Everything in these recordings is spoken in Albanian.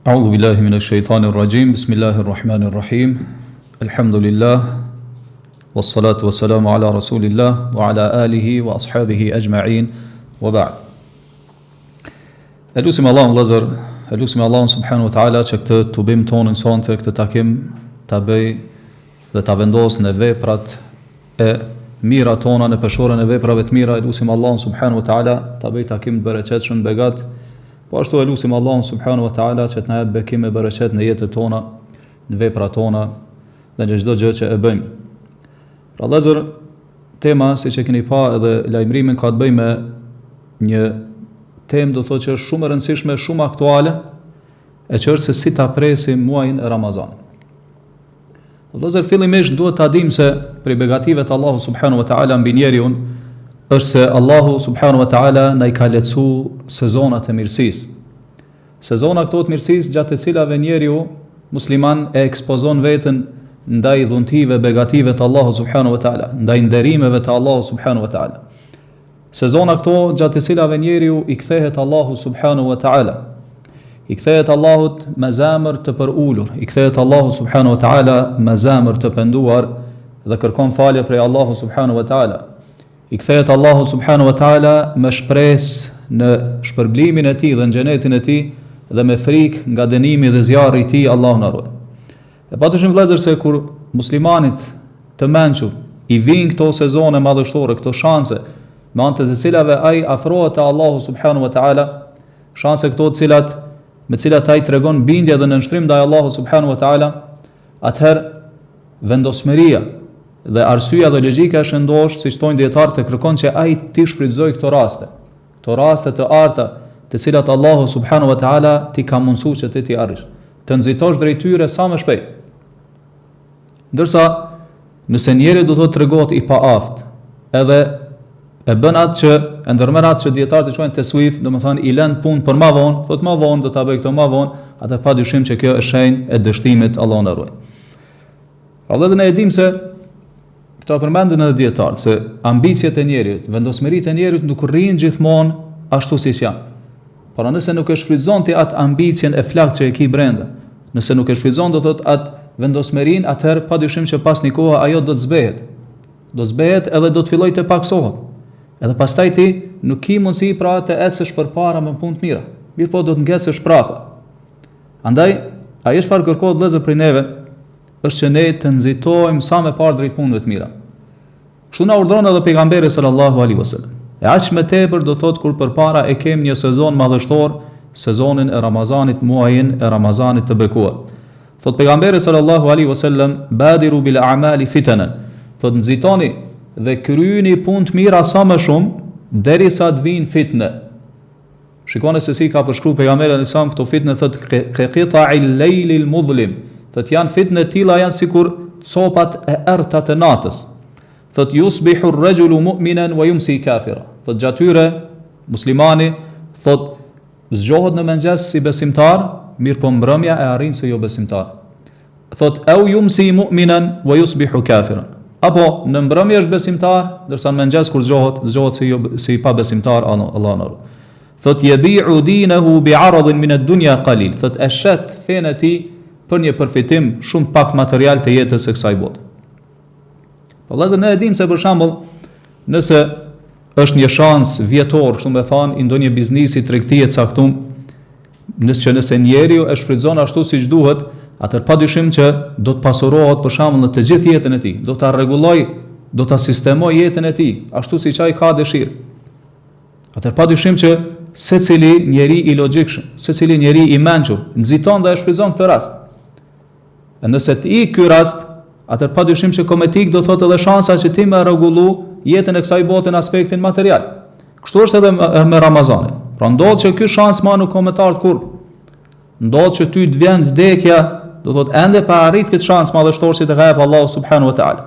A'udhu billahi minash shaitanir rajim. Bismillahir rahmanir rahim. Alhamdulillah. Wassalatu wassalamu ala rasulillah wa ala alihi wa ashabihi ajma'in. Wa ba'd. Elusim Allahun vëllazër, elusim Allahun subhanahu wa ta'ala që këtë tubim tonë në sonte, këtë takim ta bëj dhe ta vendos në veprat e mira tona, në peshorën e veprave të mira. Elusim Allahun subhanahu wa ta'ala ta bëj takim të bereqetshëm, begat. Po ashtu elusim Allahun subhanahu wa ta'ala që të na jap bekim e bereqet në jetën tona, në veprat tona dhe në çdo gjë që e bëjmë. Pra vëllazër, tema siç e keni pa edhe lajmërimin ka të bëjë me një temë do të thotë që është shumë e rëndësishme, shumë aktuale, e që është se si ta presim muajin e Ramazanit. Vëllazër, fillimisht duhet ta dimë se prej begative të Allahu subhanahu wa ta'ala mbi njeriu është se Allahu subhanahu wa ta'ala na I ka lecu sezonat e mirësisë. Sezona këto të mirësisë gjatë të cilave njeriu musliman e ekspozon veten ndaj dhuntive, begative të Allahu subhanahu wa ta'ala, ndaj nderimeve të Allahu subhanahu wa ta'ala. Sezona këto gjatë të cilave njeriu I kthehet Allahu subhanahu wa ta'ala. I kthehet Allahut me zemër të përulur, I kthehet Allahu subhanahu wa ta'ala me zemër të penduar dhe kërkon falje prej Allahu subhanahu wa ta'ala. I kthehet Allahu subhanahu wa ta'ala me shpresë në shpërblimin e tij dhe në xhenetin e tij dhe me frikë nga dënimi dhe zjarri I tij, Allahu na ruaj. E patyshim vëllezër se kur muslimanit të mençur I vijnë këto sezone madhështore, këto shanse me anë të cilave ai afrohet te Allahu subhanahu wa ta'ala, shanse këto me cilat ai tregon bindje dhe nënshtrim ndaj Allahu subhanahu wa ta'ala, atëherë vendosmëria dhe arsyeja dhe logjika e shëndosh, siç thonë dietarët, kërkon që ai të shfrytëzoj këto raste të arta, të cilat Allahu subhanahu wa ta'ala ti ka mundsuar që ti arrish, të nxitosh drejt tyre sa më shpejt. Ndërsa nëse njeriu do të tregohet I paaft, edhe e bën atë që e ndërmerr atë që dietarët e quajnë teswif, domethënë I lën punë për më vonë, thotë më vonë do ta bëj këto më vonë, atë padyshim që kjo është shenjë e dështimit, Allahu na ruaj. Vëllezër, ne e dimë se këto përmendën edhe dietarët se ambicjet e njerit, vendosmëritë e njerit nuk rrinë gjithmonë ashtu siç janë. Por nëse nuk e shfrytëzon ti atë ambicien e flakt që e ke brenda, nëse nuk e shfrytëzon do thotë atë vendosmërinë, atëherë padyshim që pas një kohe ajo do të zbehet. Do zbehet edhe do të fillojë të paksohet. Edhe pastaj ti nuk ke mundësi pra të ecësh përpara me punë të mira. Mirë po do të ngecësh prapa. Andaj, ajo çfarë kërkohet vëllezër prej neve është që ne të nxitojmë sa më parë drejt punëve të mira. Kështu na urdhëron edhe pejgamberi sallallahu alaihi wasallam. E aq më tepër do thotë kur përpara e kemi një sezon madhështor, sezonin e Ramazanit, muajin e Ramazanit të bekuar. Thot pejgamberi sallallahu alaihi wasallam, badiru bil a'mali fitanan. Thot nxitoni dhe kryeni punë të mira sa më shumë derisa të vinë fitne. Shikoni se si ka përshkruar pejgamberi sallallahu alaihi wasallam këto fitne, thot ka qita'il laylil mudhlim. Thot janë fitne të tilla janë sikur copat e errta të natës. Thot yusbihu ar-rajulu mu'minan wa yumsi kafira. Thot gjatyre muslimani thot zgjohet në mëngjes si besimtar, mirë po mbrëmja e arrin se jo besimtar. Thot au yumsi mu'minan wa yusbihu kafiran. Apo në mbrëmje është besimtar, ndërsa në mëngjes kur zgjohet si pa besimtar, Allahu na ruaj. Thot yabi'u dinahu bi'aradin min ad-dunya qalil. Thot ashat fenë e tij për një përfitim shumë pak material të jetës së kësaj bote. Vëllezër, ne e dimë se për shembull, nëse është një shans vjetor, kështu më thon, I ndonjë biznesi, tregtie të caktuar, nëse njeriu e shfrytëzon ashtu siç duhet, atëherë padyshim që do të pasurohet për shembull në të gjithë jetën e tij, do ta rregulloj, do ta sistemoj jetën e tij ashtu siç ai ka dëshirë. Atëherë padyshim që secili njeri I logjikshëm, secili njeri I mençur, nxiton dhe e shfrytëzon këtë rast. E nëse të I ky rast, atëherë padyshim që kometik do thotë edhe shansa që ti më rregullu jetën e kësaj bote në aspektin material. Kështu është edhe me Ramazanin. Pra ndodh që ky shans ma nuk ka më të ardhur kurrë. Ndodh që ty të vjen vdekja, do thotë ende pa arrit këtë shans madhështor që të ka jep Allahu subhanahu wa ta'ala.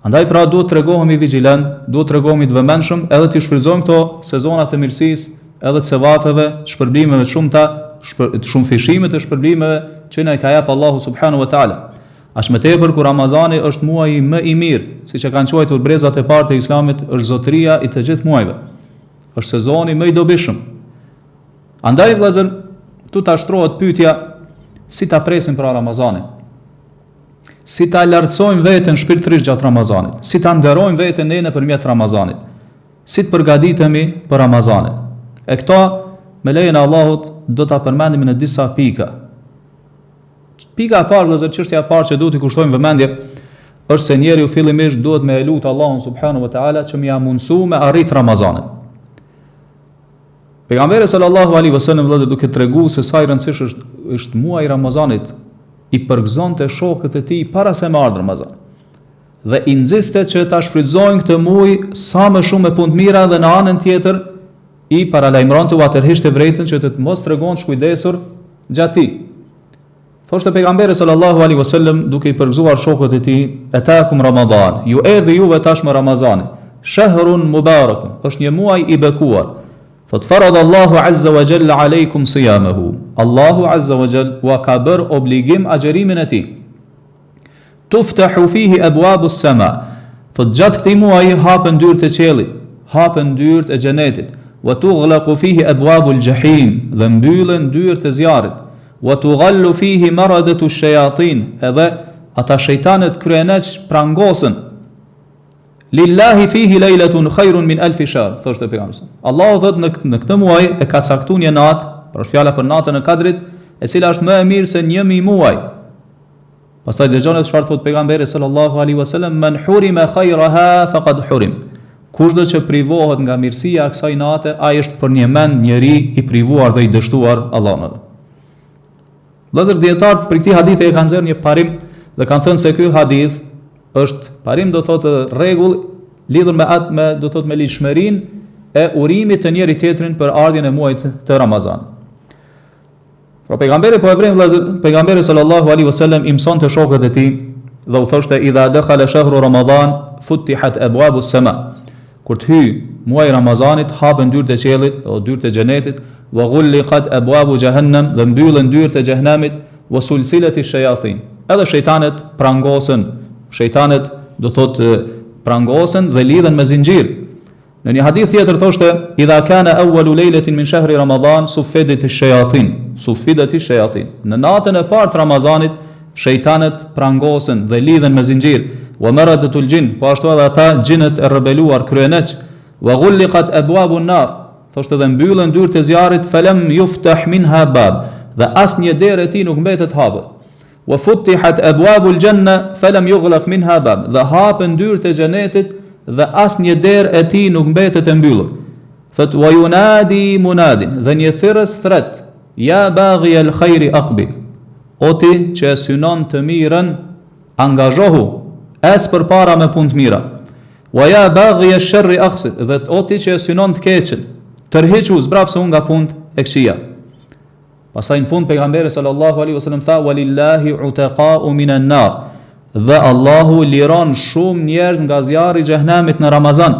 Andaj pra duhet të tregohemi vigjilent, duhet të tregohemi të vëmendshëm, edhe të shfrytëzojmë këto sezona të mirësisë, edhe të sevapeve, të shpërblimeve të shumta, të shumë fishime të shpërblimeve që na I ka jep Allahu subhanahu wa ta'ala. Aq më tepër kur Ramazani është muaji më I mirë, siç e kanë quajtur brezat e parë të Islamit, është zotëria I të gjithë muajve. Është sezoni më I dobishëm. Andaj vëllezër, Këtu ta shtrohet pyetja si ta presim për Ramazanin. Si ta lartësojmë veten shpirtërisht gjatë Ramazanit, si ta nderojmë veten ne nëpërmjet Ramazanit, si të përgatitemi për Ramazanin. E këto me lejen e Allahut do ta përmendim në disa pika. Pika e parë, çështja e parë që duhet i kushtojmë vëmendje është se njeriu fillimisht duhet me lut Allahun subhanahu wa taala që më ia mundësu me arrit Ramazanin. Pejgamberi sallallahu alaihi wasallam vëllezër duke treguar se sa i rëndësishëm është muaji i Ramazanit, i përgëzonte shokët e tij para se me ardhur Ramazan. Dhe i nxiste që ta shfrytëzojnë këtë muaj sa më shumë me punë të mira dhe në anën tjetër i paralajmëronte u atërhiqte vërejtën që të mos tregon shkujdesur gjatë tij. Thoshte pejgamberi sallallahu alaihi wasallam duke i përgëzuar shokët e tij, "Atakum Ramadan, ju erdhi juve tashmë Ramazani, shahrun mubarakun, është një muaj i bekuar." Thot farada Allahu azza wa jalla aleikum siyamahu. Allahu azza wa jalla wa ka bër obligim agjerimin e tij. Tuftahu fihi abwabu as-sama. Thot gjatë këtij muaji hapen dyert e qiellit, hapen dyert e xhenetit. Wa tughlaqu fihi abwabu al-jahim, dhe mbyllen dyert e zjarrit. Wa tughallu fihi maradatu ash-shayatin, edhe ata shejtanët kryeneq prangosen. Lillahi fihi lejletun khairun min alfi shahr, thoshte pejgamberi. Allahu thot në këtë muaj e ka caktuar një natë, për fjala për natën e Kadrit, e cila është më e mirë se 1000 muaj. Pastaj dëgjoni çfarë thot pejgamberi sallallahu alaihi wasallam, "Man hurima khairaha faqad hurim." Kushdo që privohet nga mirësia e kësaj nate, ai është për një mend njeri i privuar dhe i dështuar Allahun. Vëllezër dietarët për këtë hadith e kanë nxjerrë një parim dhe kanë thënë se ky hadith është parim do thotë rregull lidhur me do thotë me lidhshmërinë e urimit të njëri tjetrin për ardhjen e muajit të Ramazan. Pra pejgamberi po e vren vëllezër, pejgamberi sallallahu alaihi wasallam i mësonte shokët e tij dhe u thoshte idha dakhala shahru Ramadan futihat abwabu as-sama. Kur të hyj muaji i Ramazanit hapen dyert e qiellit o dyert e xhenetit, wa ghulliqat abwabu jahannam, dhe mbyllen dyert e xhehenamit, wa sulsilati ash-shayatin. Edhe shejtanët prangosen. Shejtanët do thotë prangosen dhe lidhen me zinxhir. Në një hadith tjetër thoshte idha kana awwalu lejletin min shahri Ramadan suffidat ash-shayatin, suffidat ash-shayatin. Në natën e parë të Ramazanit shejtanët prangosen dhe lidhen me zinxhir. Wa maradatul jin, po ashtu edhe ata xhinët e rebeluar kryeneq. Wa ghulliqat abwabu an-nar, thoshte dhe mbyllen dyert e zjarrit, falam yuftah minha bab, dhe asnjë derë e tij nuk mbetet hapur. Wa futihat abwabu al-janna falam yughlaq minha bab, dhe hapen dyert e xhenetit dhe asnjë derë e tij nuk mbetet e mbyllur. Thot wa yunadi munadin, dhe një thirrës thret, ya baghi al-khairi aqbil, o ti që synon të mirën angazhohu, ec përpara me punë të mira. Wa ya baghi ash-sharri aqsid, dhe o ti që synon të keqen, tërhiqu zbrapse nga punët e këqija. Pastaj në fund pejgamberi sallallahu alaihi wasallam tha walillahi utaqa'u minan nar, dhe Allahu liron shumë njerëz nga zjarri i xhehenamit në Ramazan,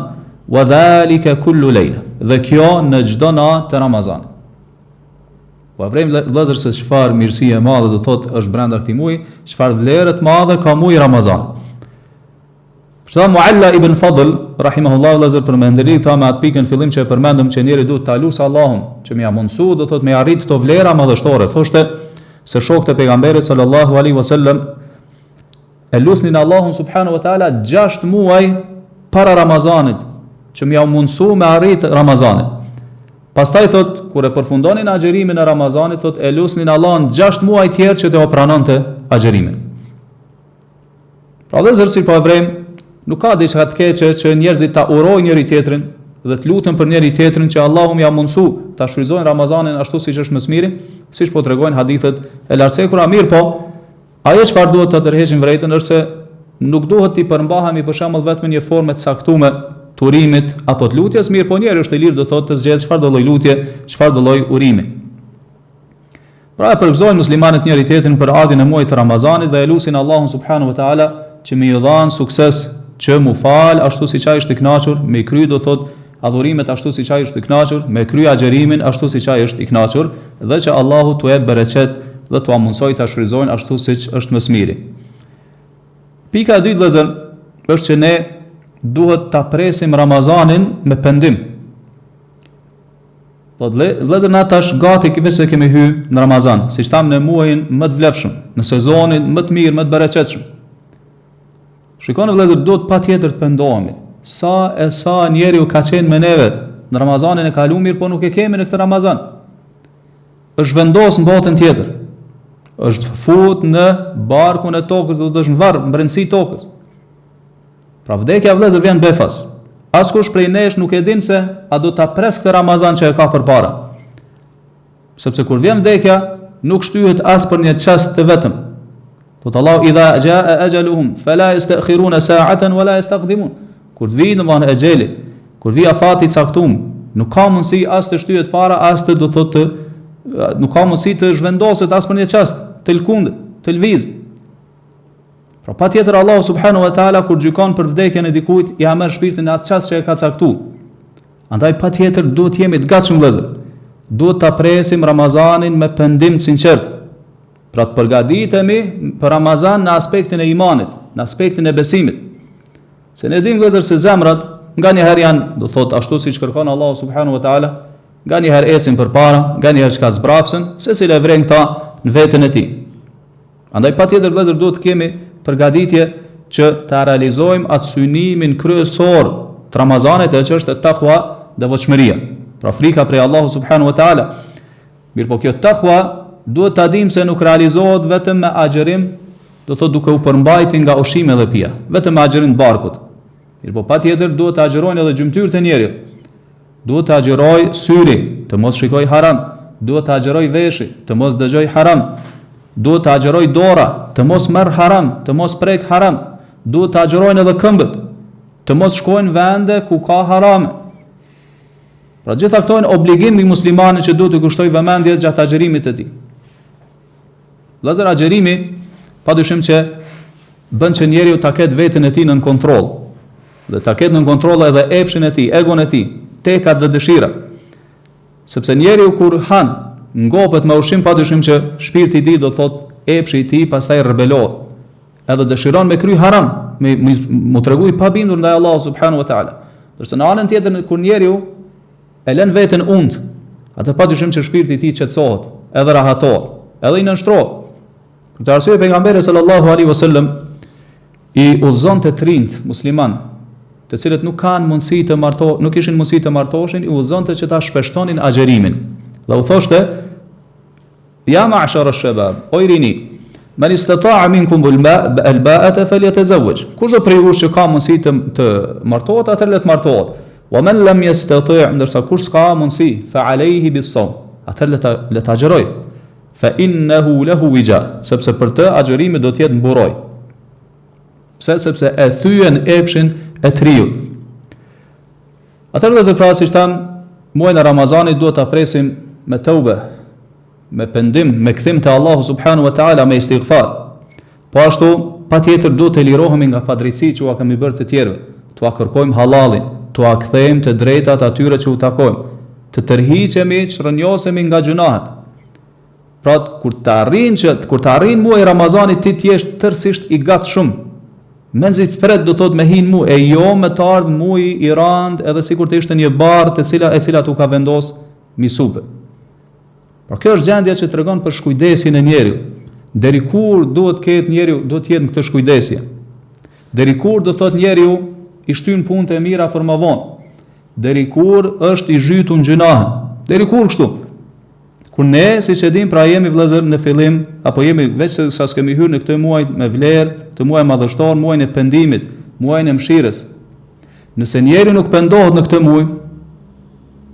wa dhalika kullu lejla, dhe kjo në çdo natë të Ramazanit. Po vrem vëllezër se çfarë mirësie e madhe do thotë është brenda këtij muaji, çfarë vlerë të madhe ka muaji i Ramazanit. Shta Mualla ibn Fadl, rahimahullah, vëllezër për me ndëri, tha me atë pikën fillim që e përmendëm që njeri duhet ta lusë Allahun, që me ja mundësu, do thot me arrit këto vlera madhështore. Thoshte se shokët e pejgamberit sallallahu alaihi wasallam e lusnin Allahun subhanahu wa taala 6 muaj para Ramazanit, që me ja mundësu me arrit Ramazanin. Pastaj thot kur e përfundonin agjerimin e Ramazanit, thot e lusnin Allahun 6 muaj tjerë që të pranonte agjerimin. Pra vëllezër, si po e vrem, nuk ka diçka të keqe që njerëzit ta urojnë njëri tjetrin dhe të lutën për njëri tjetrin që Allahu më ja mundsu ta shfrytëzojnë Ramazanin ashtu siç është më së miri, siç po tregojnë hadithet e lartësekura. Mirë po, ajo çfarë duhet të tërheqim vërejtën është se nuk duhet të përmbahemi për shembull vetëm në një formë të caktuar të urimit apo të lutjes, mirë po njeriu është i lirë do thotë të zgjedhë çfarë do lloj lutje, çfarë do lloj urimi. Pra e përgëzojnë muslimanët njëri tjetrin për ardhin e muajit të Ramazanit dhe e lusin Allahun subhanahu wa taala që më i dhanë sukses, që mu fal ashtu siç ai është i kënaqur, me kry do thot adhurimet ashtu siç ai është i kënaqur, me kry agjerimin ashtu siç ai është i kënaqur, dhe që Allahu t'u jep bereqet dhe t'u mundsoj ta shfrytëzojnë ashtu siç është më së miri. Pika e dytë vëllezër është që ne duhet ta presim Ramazanin me pendim. Po vëllezër, na tash gati se kemi hyrë në Ramazan, siç tham, në muajin më të vlefshëm, në sezonin më të mirë, më të bereqetshëm. Shikoni vëllezër, duhet patjetër të pendohemi. Sa njeriu ka qenë me neve në Ramazanin e kaluar, mirë, po nuk e kemi në këtë Ramazan. Është vendos në botën tjetër. Është fut në barkun e tokës, do të thosh në varr, në brendësi tokës. Pra vdekja vëllezër vjen befas. Askush prej nesh nuk e din se a do ta pres këtë Ramazan që e ka përpara. Sepse kur vjen vdekja, nuk shtyhet as për një çast të vetëm. Thot Allahu idha jaa ajaluhum fala yastakhiruna sa'atan wala yastaqdimun. Kur vjen domthonë ajali, kur vjen afati i caktuar, nuk ka mundësi as të shtyhet para, as të do thotë nuk ka mundësi të zhvendoset as për një çast, të lkundet, të lvizë. Pra patjetër Allahu subhanahu wa taala kur gjykon për vdekjen e dikujt, ja merr shpirtin në atë çast që e ka caktuar. Andaj patjetër duhet jemi të gatshëm vëllezër. Duhet ta presim Ramazanin me pendim të sinqert. Pra të përgatitemi për Ramazan në aspektin e imanit, në aspektin e besimit. Se ne dimë vëllezër se zemrat nganjëherë janë, do thotë ashtu siç kërkon Allahu subhanahu wa taala, nganjëherë ecin përpara, nganjëherë ka zbrapsen, secili e vren këta në veten e tij. Andaj patjetër vëllezër duhet të kemi përgatitje që ta realizojmë atë synimin kryesor të Ramazanit, që është takwa, devotshmëria. Pra frika prej Allahu subhanahu wa taala. Mirë, po kjo takwa duhet ta dimë se nuk realizohet vetëm me agjërim, do thotë duke u përmbajtur nga ushqimi dhe pija, vetëm me agjërim të barkut. Mirë, po patjetër duhet të agjërojnë edhe gjymtyrët e njeriu. Duhet të agjëroj syri, të mos shikoj haram, duhet të agjëroj veshi, të mos dëgjoj haram. Duhet të agjëroj dora, të mos merr haram, të mos prek haram. Duhet të agjërojnë edhe këmbët, të mos shkojnë vende ku ka harame. Pra gjitha këto janë obligim i muslimanit që duhet të kushtoj vëmendje gjatë agjërimit të tij. Vëllazër, agjërimi padyshim që bën që njeriu ta ketë veten e tij nën kontroll. Dhe ta ketë nën kontroll edhe epshin e tij, egon e tij, tekat dhe dëshirat. Sepse njeriu kur han ngopet me ushqim, padyshim që shpirti i tij, do thotë epshi i tij, pastaj rebelohet. Edhe dëshiron me kry haram, mu tregu i pabindur ndaj Allahu subhanahu wa taala. Dorso në anën tjetër kur njeriu e lën veten und, atë padyshim që shpirti i tij qetësohet, edhe rahatohet, edhe i nënshtrohet. Për të arsye pejgamberi sallallahu alaihi wasallam i udhëzonte të rinjt musliman, të cilët nuk kishin mundësi të martoheshin, i udhëzonte që ta shpeshtonin agjërimin. Dhe u thoshte: ja ma'shara ash-shabab, o rini, man istata'a minkum al-ba'ata falyatazawwaj. Kush do prej jush që ka mundësi të martohet, atëherë le të martohet. Wa man lam yastati', ndërsa kush s'ka mundësi, fa alayhi bis-sawm, atëherë le ta agjëroj. Fa innahu lahu wija, sepse për të agjërimi do të jetë mburoj. Pse? Sepse e thyen epshin e triut. Atëherë pra siç tham, muajin e Ramazanit duhet ta presim me tauba, me pendim, me kthim te Allahu subhanahu wa taala, me istighfar. Po ashtu patjetër duhet të lirohemi nga padrejtësi që u kemi bërë të tjerëve, t'ua kërkojmë halalin, t'ua kthejmë të drejtat atyre që u takojmë, të tërhiqemi, të rrënjosemi nga gjunahet. Pra kur të arrin muaji i Ramazanit, ti jesh tërësisht i gatshëm. Menzi pret do thot me hin muaj, e jo me të ardh muaji i rand, edhe sikur të ishte një barë e cila tu ka vendos misupe. Por kjo është gjendja që tregon për shkujdesin e njeriu. Deri kur duhet ketë njeriu, do të jetë në këtë shkujdesje. Deri kur do thot njeriu i shtyn punët e mira për më vonë. Deri kur është i zhytur në gjunahe. Deri kur kështu? Kur ne, siç e dim, pra jemi vëllezër në fillim, apo jemi veç se sa s'kemi hyrë në këtë muaj me vlerë, të muaj madhështor, muajin e pendimit, muajin e mëshirës. Nëse njeriu nuk pendohet në këtë muaj,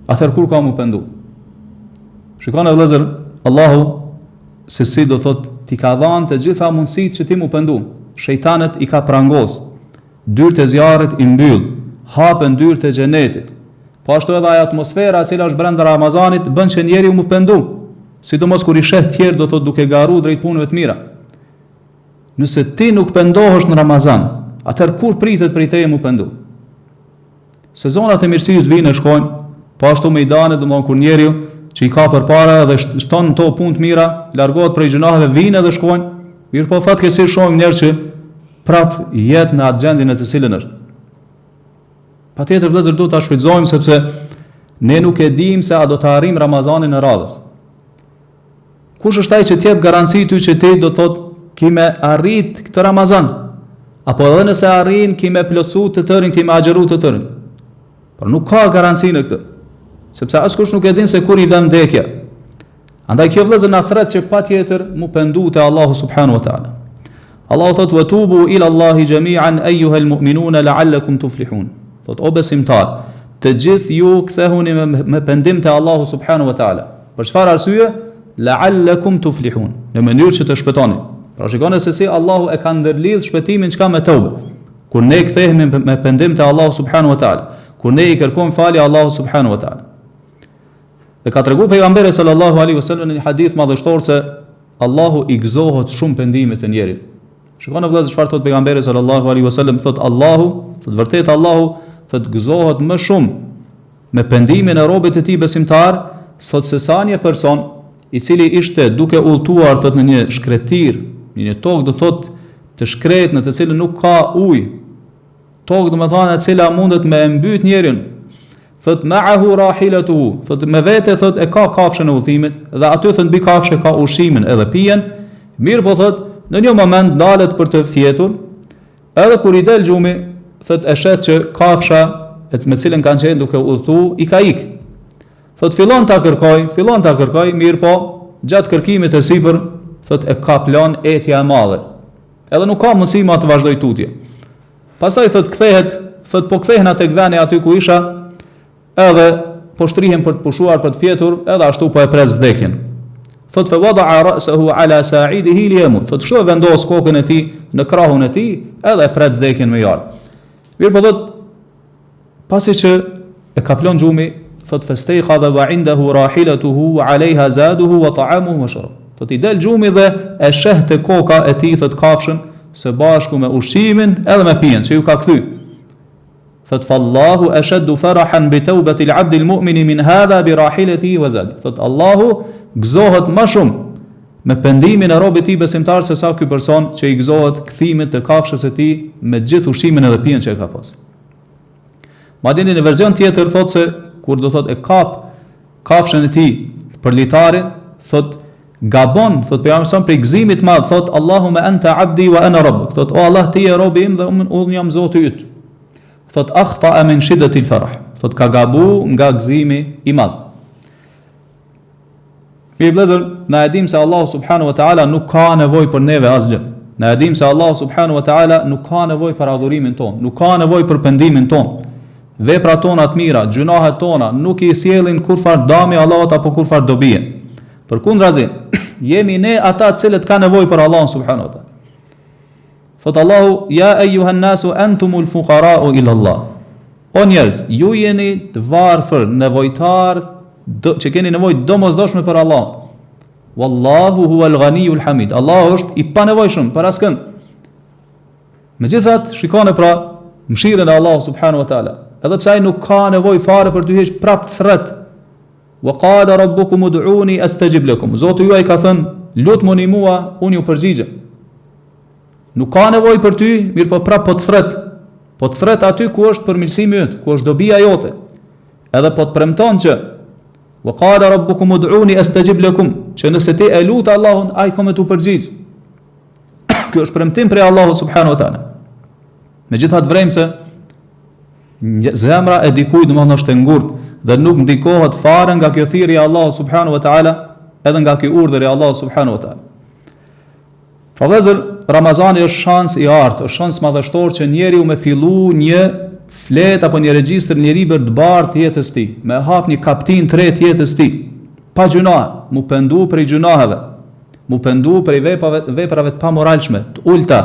atëherë kur ka mu pendu? Shikoni vëllezër, Allahu se si do thot ti ka dhënë të gjitha mundësitë që ti mu pendu. Shejtanët i ka prangos. Dyert e zjarrit i mbyll, hapen dyert e xhenetit. Po ashtu edhe ajo atmosfera e cila është brenda Ramazanit bën që njeriu mu pendu. Sidomos kur i sheh të tjerë, do thot duke garu drejt punëve të mira. Nëse ti nuk pendohesh në Ramazan, atëherë kur pritet prej teje mu pendu? Sezonat e mirësisë vinë e shkojnë, po ashtu mejdanet, domthon kur njeriu që i ka përpara dhe shton to punë të mira, largohet prej gjunaheve, vinë edhe shkojnë. Mirë, po fatkeqësisht shohim njerëz që prap jetë në atë gjendjen e të cilën është. Patjetër vëllezër duhet ta shfrytëzojmë sepse Ne nuk e dim se a do të arrim Ramazanin në radhës. Kush është ai që t'jep garanci ty që ti do të thotë kime arrit këtë Ramazan? Apo edhe nëse arrin kime plotsu të tërin, kime agjeru të tërin? Por nuk ka garanci në këtë. Sepse askush nuk e din se kur i vjen vdekja. Andaj kjo vëllezër na thret që patjetër mu pendu te Allahu subhanahu wa taala. Allahu thot: "Wa tubu ila Allahi jami'an ayyuha al-mu'minuna la'allakum tuflihun." Thot o besimtar, të gjithë ju kthehuni me pendim te Allahu subhanahu wa taala. Për çfarë arsye? La'allakum tuflihun. Në mënyrë që të shpëtoni. Pra shikoni se si Allahu e ka ndërlidh shpëtimin çka me tauba. Kur ne kthehemi me pendim te Allahu subhanahu wa taala, kur ne i kërkojmë falje Allahu subhanahu wa taala. Dhe ka treguar pejgamberi sallallahu alaihi wasallam në një hadith madhështor se Allahu i gëzohet shumë pendimit të njerit. Shikoni vëllezër çfarë thot pejgamberi sallallahu alaihi wasallam, thot Allahu, thot vërtet Allahu, thot gëzohet më shumë me pendimin e robët e tij besimtar, thot se sa një person i cili ishte duke udhëtuar thot në një shkretir, në një tokë do thot të shkret në të cilën nuk ka ujë. Tokë do të thonë e cila mundet me e mbyt njerin. Thot ma'ahu rahilatuhu, thot me vete thot e ka kafshën e udhëtimit dhe aty thot mbi kafshë ka ushqimin edhe pijen. Mirë po thot në një moment dalet për të fjetur, edhe kur i del gjumi, thot e shet që kafsha me cilën kanë qenë duke udhëtu i ka ik. Thot fillon ta kërkoj, mirë po gjatë kërkimit të sipër thot e ka plan etja e madhe. Edhe nuk ka mundësi ma të vazhdoj tutje. Pastaj thot kthehet, thot po kthehen tek veni aty ku isha, edhe po shtrihen për të pushuar, për të fjetur, edhe ashtu po e pres vdekjen. Thot fa wada'a ra'sahu ala sa'idihi liyamut. Thot kështu e vendos kokën e tij në krahun e tij, edhe e pret vdekjen me jar. Mirë po thot pasi që e ka plan gjumi, thot fastayqadha wa 'indahu rahilatuhu wa 'alayha zaduhu wa ta'amuhu wa sharab. Thot i del gjumi dhe e sheh te koka e tij thot kafshën së bashku me ushqimin edhe me pijen që ju ka kthy. Thot fallahu ashaddu farahan bi tawbati al-'abdi al-mu'mini min hadha bi rahilatihi wa zad. Thot Allahu gëzohet më shumë me pendimin e robit i besimtar se sa ky person që i gëzohet kthimit të kafshës së tij me gjithë ushqimin edhe pijen që e ka pas. Madje në version tjetër thot se kur do thot e kap kafshën e tij për litarin, thot gabon, thot pejgamberi për gëzimit të madh, thot Allahumma anta abdi wa ana rabbuk. Thot o Allah ti je robi im dhe unë jam Zoti yt. Thot akhta min shiddati al-farah. Thot ka gabu nga gëzimi i madh. Mi vëllezër, na e dim se Allah subhanahu wa taala nuk ka nevojë për neve asgjë. Na e dim se Allah subhanahu wa taala nuk ka nevojë për adhurimin ton, nuk ka nevojë për pendimin ton. Veprat tona të mira, gjunahet tona nuk i sjellin kurfar dami Allahut apo kurfar dobie. Përkundrazi, jemi ne ata të cilët kanë nevojë për Allahun subhanahu wa taala. Thot Allahu ya ayyuhan nasu antumul fuqara'u ila Allah. O njerëz, ju jeni të varfër, nevojtar, që keni nevojë domosdoshme për Allah. Wallahu huwal ghaniyul hamid. Allahu është i panevojshëm për askënd. Megjithatë, shikoni pra mëshirën e Allahut subhanahu wa taala. Edhe pse ai nuk ka nevojë fare për të heq prap thret. Wa qala rabbukum ud'uni astajib lakum. Zoti juaj ka thënë, lutmoni mua, unë ju përgjigjem. Nuk ka nevojë për ty, mirë po prap po të thret. Po të thret aty ku është përmirësimi yt, ku është dobia jote. Edhe po të premton që wa qala rabbukum ud'uni astajib lakum, që nëse ti e lut Allahun, ai ka me tu përgjigj. Kjo është premtim prej Allahut subhanahu wa taala. Megjithatë vrem se zemra e dikujt domosdoshmë është e ngurtë dhe nuk ndikohet fare nga kjo thirrje e Allahut subhanahu wa taala, edhe nga ky urdhër i Allahut subhanahu wa taala. Pra vëllezër, Ramazani është shans i artë, është shans madhështor që njeriu me fillu një flet apo një regjistër, një libër të bardhë jetës tij, me hap një kapitull të re të jetës tij, pa gjunahe, mu pendu prej gjunaheve, mu pendu prej veprave të pamoralshme, të ulta,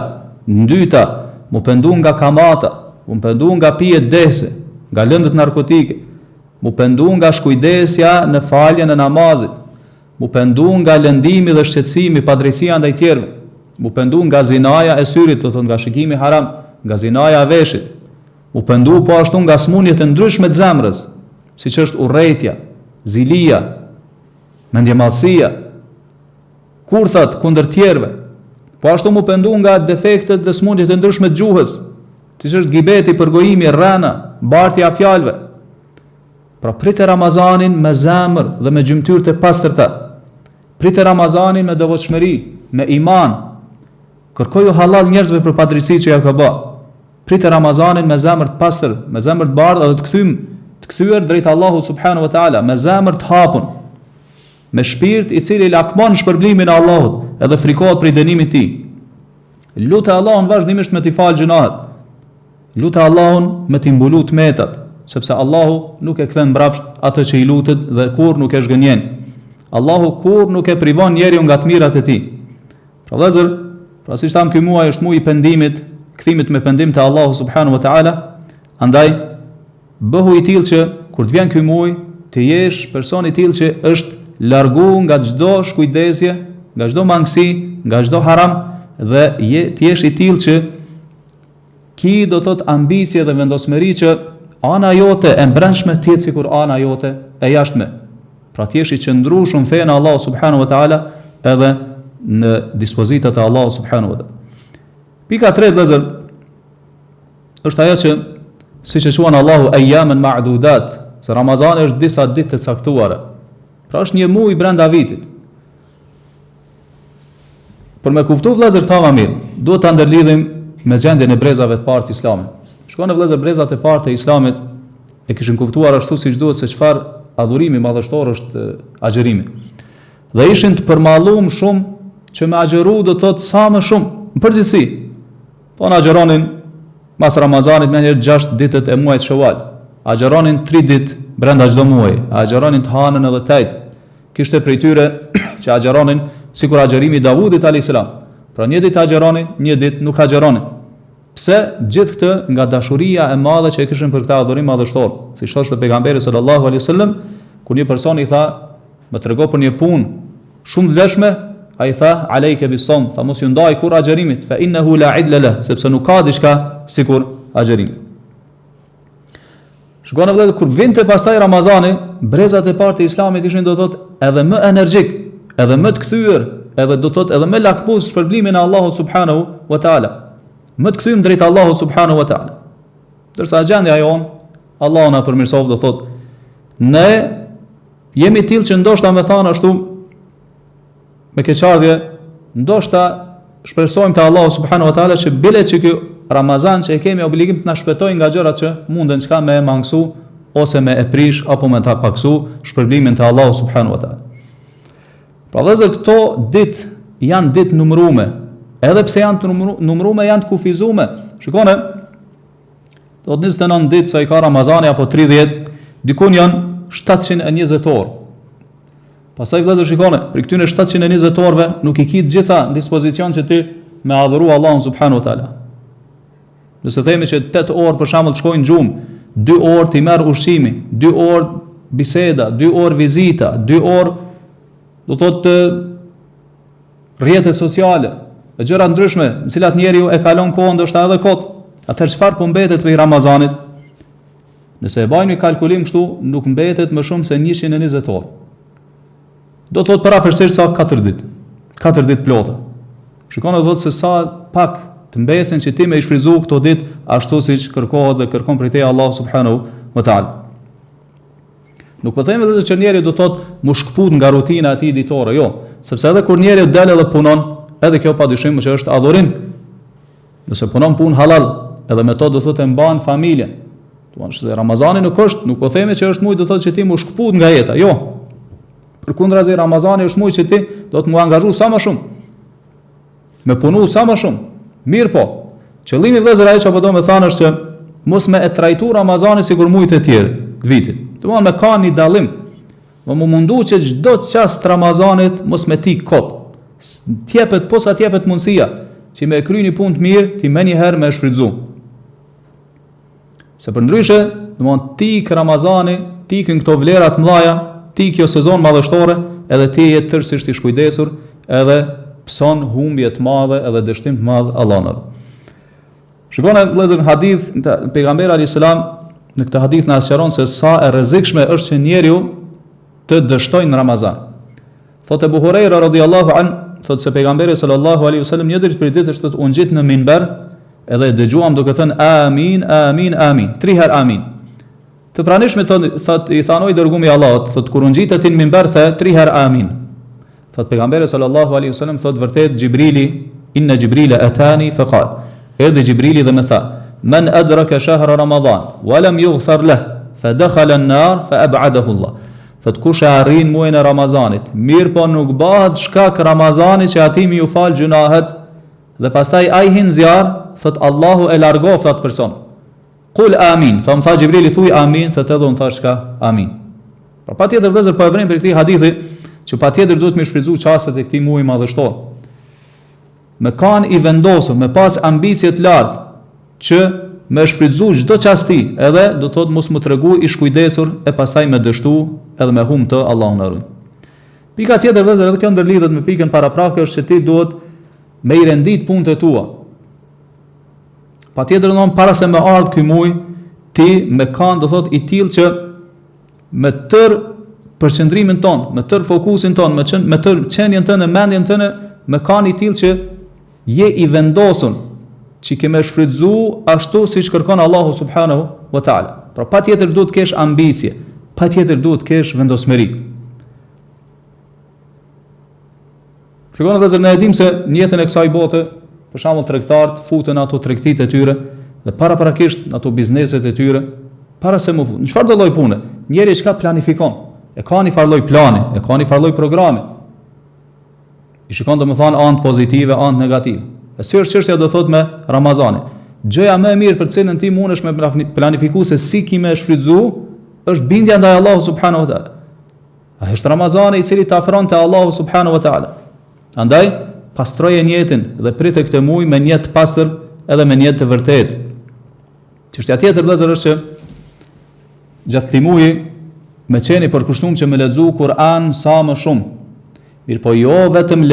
ndyta, mu pendu nga kamata, mu pendu nga pijet dehse, nga lëndët narkotike, mu pendu nga shkujdesja në faljen e namazit, mu pendu nga lëndimi dhe shqetësimi, padrejësia ndaj tjerëve, mu pendu nga zinaja e syrit, do të thonë nga shikimi haram, nga zinaja e veshit, mu pendu po ashtu nga smundjet e ndryshme të zemrës, siç është urrëtia, zilia, mendjemallësia, kurthat kundër tjerëve. Po ashtu mu pendu nga defektet dhe smundjet e ndryshme të gjuhës, siç është gibeti, përgojimi, rrana, mbartja e fjalëve. Pra pritë Ramazanin me zemër dhe me gjymtyr të pastërta. Pritë Ramazanin me devotshmëri, me iman. Kërkoju halal njerëzve për padrejësi që ja ka bë. Pritë Ramazanin me zemër të pastër, me zemër të bardhë dhe të kthyer drejt Allahut subhanahu wa taala, me zemër të hapun, me shpirt i cili lakmon shpërblimin e Allahut edhe frikohet prej dënimit të tij. Lutë Allahun vazhdimisht me t'i fal gjunahet. Lutë Allahun me t'i mbulu tmetat, sepse Allahu nuk e kthen mbrapsht atë që i lutet dhe kur nuk e zhgënjen. Allahu kur nuk e privon njeriu nga të mirat e tij. Pra vëllezër, pra siç tham, ky muaj është muaj i pendimit, kthimit me pendim te Allahu subhanahu wa taala. Andaj bëhu i tillë që kur të vjen ky muaj, të jesh person i tillë që është largu nga çdo shkujdesje, nga çdo mangësi, nga çdo haram dhe të jesh i tillë që ki do thot ambicie dhe vendosmëri që ana jote e brendshme të jetë sikur ana jote e jashtme. Pra të jesh i qëndrueshëm fen Allah subhanahu wa taala edhe në dispozitat e Allah subhanahu wa taala. Pika 3 vëllezër është ajo që siç e quajnë Allahu ayyaman ma'dudat, se Ramazani është disa ditë të caktuara. Pra është një muaj brenda vitit. Për me kuptu vëllezër këta më mirë, duhet ta ndërlidhim me gjendjen e brezave të parë të Islamit. Shkon në vëllezër brezat e parë të Islamit e kishin kuptuar ashtu siç duhet se çfarë adhurimi madhështor është agjerimi. Dhe ishin të përmalluar shumë që me agjeru do të thotë sa më shumë, në përgjithësi. Po agjeronin mas Ramazanit me njërë 6 ditët e muajit Shawal. Agjeronin 3 ditë brenda çdo muaji, agjeronin të hanën edhe tajt. Kishte prej tyre që agjeronin sikur agjerimi i Davudit alayhis salam. Pra një ditë agjeronin, një ditë nuk agjeronin. Pse? Gjithë këtë nga dashuria e madhe që e kishin për këtë adhurim madhështor. Siç thoshte pejgamberi sallallahu alaihi wasallam, kur një person i tha, më trego për një punë shumë të vlefshme, ai tha alejke bis-sawm, tha mos ju ndaj kur agjerimit, fa innahu la idla lah, sepse nuk ka diçka sikur agjerimi. Shkon edhe kur vinte pastaj Ramazani, brezat e parë të Islamit ishin do thotë edhe më energjik, edhe më të kthyer, edhe do thotë edhe më lakmus shpërblimin e Allahut subhanahu wa taala. Më të kthym drejt Allahut subhanahu wa taala. Dërsa gjendja jon, Allahu na përmirësoj, do thotë ne jemi tillë që ndoshta më thanë ashtu me keqardhje, ndoshta shpresojmë te Allahu subhanahu wa taala që bile që ky Ramazan që e kemi obligim të na shpëtojë nga gjërat që munden çka me mangsu ose me e prish apo me ta paksu shpërblimin te Allahu subhanahu wa taala. Pra vëllezër, këto ditë janë ditë numërume, edhe pse janë të numërume, janë të kufizume. Shikone, do të 29 ditë sa i ka Ramazani apo 30, dikun janë 720 orë. Pastaj vëllezër, shikone, për këtyre 720 orëve nuk i ki të gjitha në dispozicion që ti me adhuru Allahun subhanahu wa taala. Nëse themi që 8 orë për shembull të shkojnë gjumë, 2 orë ti merr ushqimi, 2 orë biseda, 2 orë vizita, 2 orë do thotë rrjetet sociale, e gjëra ndryshme, në cilat njeriu e kalon kohën ndoshta edhe kot. Atëherë çfarë po mbetet për Ramazanit? Nëse e bajmë kalkulim kështu, nuk mbetet më shumë se 120 orë. Do thotë parafërsisht sa 4 ditë. 4 ditë plota. Shikoni do thotë se sa pak të mbesin që ti me i shfryzu këto ditë ashtu siç kërkohet dhe kërkon prej teje Allah subhanahu wa taala. Nuk po them edhe që njeriu do thotë mu shkput nga rutina e tij ditore, jo, sepse edhe kur njeriu del edhe punon, edhe kjo padyshim që është adhurim. Nëse punon punë halal, edhe me to do thotë e mban familjen. Do të thotë Ramazani nuk po themi që është muaj do thotë që ti mu shkput nga jeta, jo. Përkundrazi Ramazani është muaj që ti do të mu angazhu sa më shumë. Me punu sa më shumë. Mirë po, qëllimi vëllezër ai çapo do të thonë është që mos me e trajtu Ramazanin sikur muajt e tjerë të vitit. Domthonë me ka një dallim. Më mundu që çdo çast Ramazanit mos me ti kot. T'jepet posa t'jepet mundësia që me kry një punë të mirë, ti më një herë më shfrytzu. Se përndryshe, domthonë ti kë Ramazani, ti kën këto vlera të mëdha, ti kjo sezon madhështore, edhe ti je tërësisht i shkujdesur, edhe pson humbje të madhe edhe dështim të madh Allahut. Shikoni vëllezër hadith pejgamberi alayhis salam në këtë hadith na sqaron se sa e rrezikshme është që njeriu të dështojë në Ramazan. Thotë Abu Huraira radhiyallahu an, thotë se pejgamberi sallallahu alaihi wasallam një ditë për ditë është u ngjit në minber edhe dëgjuam duke thënë amin amin amin, 3 herë amin. Të pranishme thot i thanoi dërgumi i Allahut, thot kur ngjitet në minber the 3 herë amin. Thot pejgamberi sallallahu alaihi wasallam thot vërtet Xhibrili inna Jibrila atani fa qal. Erdhi Xhibrili dhe më tha: "Man adraka shahra Ramadan wa lam yughfar lahu fa dakhala an-nar fa ab'adahu Allah." Thot kush e arrin muajin e Ramazanit, mirë po nuk bëhet shkak Ramazanit që atij më u fal gjunahet dhe pastaj ai hin zjarr, thot Allahu e largoft atë person. Qul amin, tha më tha Xhibrili thuj amin, thot edhe unë thash ka amin. Por patjetër vëllezër po e vrim për këtë hadithi që patjetër duhet të shfrytëzoj çastet e këtij muaji madhështor. Me kanë i vendosur, me pas ambicie të lartë që me shfrytëzoj çdo çasti, edhe do thot mos më tregu i shkujdesur e pastaj me dështu edhe me hum të Allahu na ruaj. Pika tjetër vëllezër edhe kjo ndërlidhet me pikën paraprake është se ti duhet me i rendit punët e tua. Patjetër ndonjë para se me ardh ky muaj, ti me kanë do thot i tillë që me tër përqendrimin ton, me tër fokusin ton, me tër qenien tënde, mendjen tënde, me kanë i tillë që je i vendosur që kemë shfrytëzu ashtu siç kërkon Allahu subhanahu wa taala. Pra patjetër duhet të kesh ambicie, patjetër duhet të kesh vendosmëri. Shikoni vëllezër, ne e dim se në jetën e kësaj bote, për shembull tregtarët futen ato tregtitë e tyre dhe paraprakisht në ato bizneset e tyre, para se më futen. Në çfarë do lloj pune? Njëri çka planifikon, e ka një farë lloj plani, e ka një farë lloj programi. I shikon domethënë anë pozitive, anë negative. E si është çështja do thot me Ramazanin. Gjëja më e mirë për cilën ti mundesh me planifikuar se si kimë shfrytëzu është bindja ndaj Allahut subhanahu wa taala. Ai është Ramazani i cili të afron te Allahu subhanahu wa taala. Andaj pastroje jetën dhe pritë këtë muaj me një të pastër edhe me një të vërtetë. Çështja tjetër vëllazër është që gjatë këtij muaji me qeni përkushtuar që me lexu Kur'an sa më shumë. Mirë po jo vetëm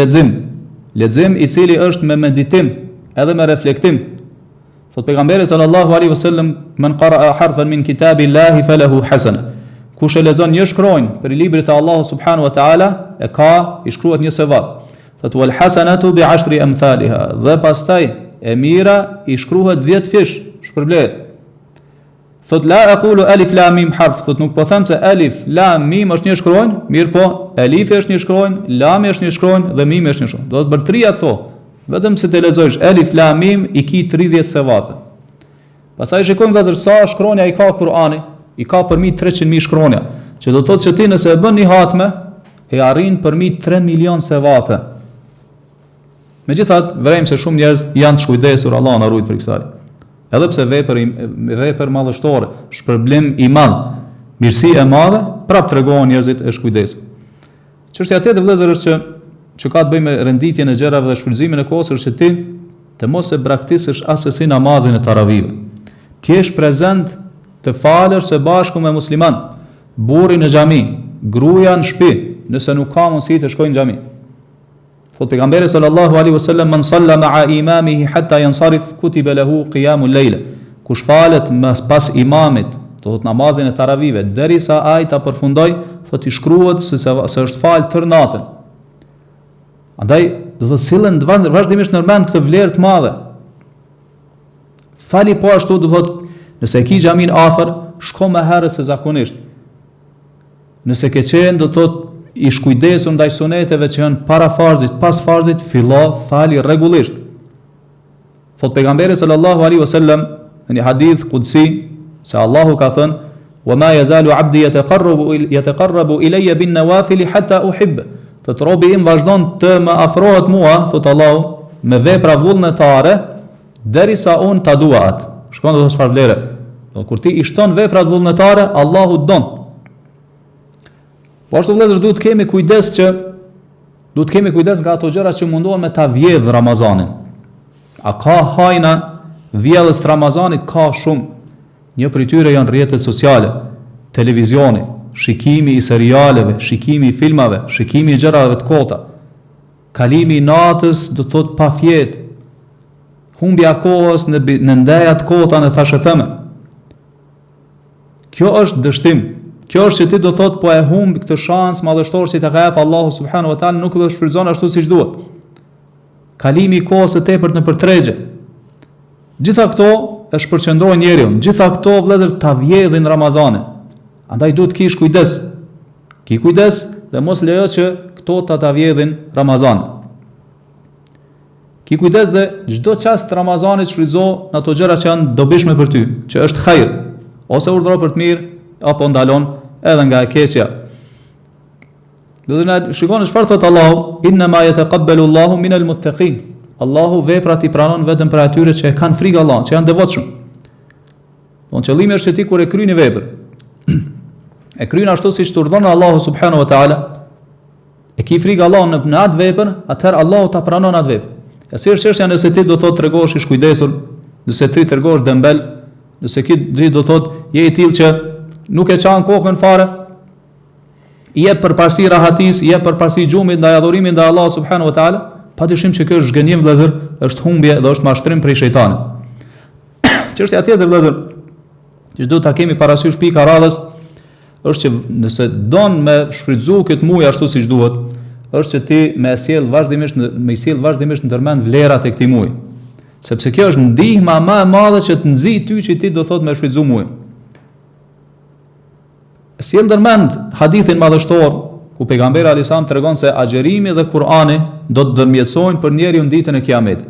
lexim i cili është me meditim edhe me reflektim. Thot pejgamberi sallallahu alaihi wasallam men qara'a harfan min kitabillahi falahu hasana. Kush e lexon një shkronjë për librin e Allahut subhanahu wa taala e ka i shkruhet një sevap. Thot wal hasanatu bi 10 amthaliha. Dhe pastaj e mira i shkruhet 10 fish, shpërblet. Thot la aqulu alif lam mim harf, thot nuk po them se alif lam mim është një shkronjë, mirë po alifi është një shkronjë, lami është një shkronjë dhe mimi është një shkronjë. Do të bër 3 ato. Vetëm se të lexosh alif lam mim i ki 30 sevape. Pastaj shikojmë vëllazër sa shkronja i ka Kur'ani, i ka përmi 300.000 shkronja, që do të thotë se ti nëse e bën një hatme e arrin përmi 3 milion sevape. Megjithatë, vrejmë se shumë njerëz janë të shkujdesur, Allah na ruaj për kësaj. Edhe pse vepër madhështore, shpërblim i madh, mirësi e madhe, prap tregon njerëzit e shkujdesur. Çështja tjetër vëllezër është që ka të bëjë me renditjen e gjërave dhe shfrytëzimin e kohës është që ti të mos e braktisësh asesi namazin e taravive. Ti jesh prezant të falësh së bashku me musliman, burri në xhami, gruaja në shtëpi, nëse nuk ka mundësi të shkojnë në xhami. Thot pejgamberi sallallahu alaihi wasallam man salla ma'a imamihi hatta yansarif kutiba lahu qiyamul layl. Kush falet pas imamit, do thot namazin e taravive, derisa ai ta përfundoj, thot i shkruhet se është fal tër natën. Andaj do të sillen vazhdimisht në mend këtë vlerë të madhe. Fali po ashtu do thot nëse ke xhamin afër, shko më herët se zakonisht. Nëse ke qenë do thot i shkujdesur ndaj suneteve që janë para farzit, pas farzit, fillo fali rregullisht. Thot pejgamberi sallallahu alaihi wasallam në një hadith qudsi se Allahu ka thënë: "Wa ma yazalu 'abdi yataqarrabu ilayya bin nawafil hatta uhibba." Thot robi im vazhdon të më afrohet mua, thot Allahu, me vepra vullnetare derisa unë ta dua atë. Shkon do të çfarë vlerë. Kur ti i shton veprat vullnetare, Allahu don. Po ashtu vëllezër duhet kemi kujdes nga ato gjëra që mundohen me ta vjedh Ramazanin. A ka hajna vjedhës të Ramazanit? Ka shumë. Një prej tyre janë rrjetet sociale, televizioni, shikimi i serialeve, shikimi i filmave, shikimi i gjërave të kota, kalimi i natës do të thotë pa fjet, humbja kohës në ndeja të kota në thashë theme. Kjo është dështim. Kjo është që ti do thot po e humb këtë shans madhështor që t'a ka jep Allahu subhanahu wa taala, nuk e shfrytëzon ashtu siç duhet. Kalimi i kohës së tepërt në përtregje. Gjitha këto e shpërqendrojnë njeriu. Gjitha këto vëllezër ta vjedhin Ramazanin. Andaj duhet kish kujdes. Ki kujdes dhe mos lejo që këto ta vjedhin Ramazanin. Ki kujdes dhe çdo çast Ramazanit shfrytëzo në ato gjëra që janë dobishme për ty, që është hajër, ose urdhëro për të mirë apo ndalon edhe nga e keqja. Do të na shikoni çfarë thot Allahu, inna ma yataqabbalu Allahu minal muttaqin. Allahu veprat i pranon vetëm për atyre që e kanë frikë Allahut, që janë devotshëm. Don qëllimi është se ti kur e kryen një vepër, e kryen ashtu siç të urdhon Allahu subhanahu wa taala, e ki frikë Allahun në atë vepër, atëherë Allahu ta pranon atë vepër. Ja si është çështja nëse ti do thotë tregosh i shkujdesur, nëse ti tregosh dembel, nëse ti do thotë je i tillë që nuk e çan kokën fare, i jep përparësi rahatis, i jep përparësi gjumit ndaj adhurimit ndaj Allahut subhanahu wa taala, padyshim që kjo është zhgënjim vëllazër, është humbje dhe është mashtrim prej shejtanit. Çështja tjetër vëllazër, që duhet ta kemi parasysh pika radhës, është që nëse don me shfrytëzu këtë muaj ashtu siç duhet, është që ti me sjell vazhdimisht ndërmend vlerat e këtij muaji. Sepse kjo është ndihma më e madhe që të nxit ty që ti do thotë me shfrytëzu muajin. Sjell ndërmend hadithin madhështor ku pejgamberi alayhis salam tregon se agjerimi dhe Kur'ani do të ndërmjetësojnë për njeriu në ditën e Kiametit.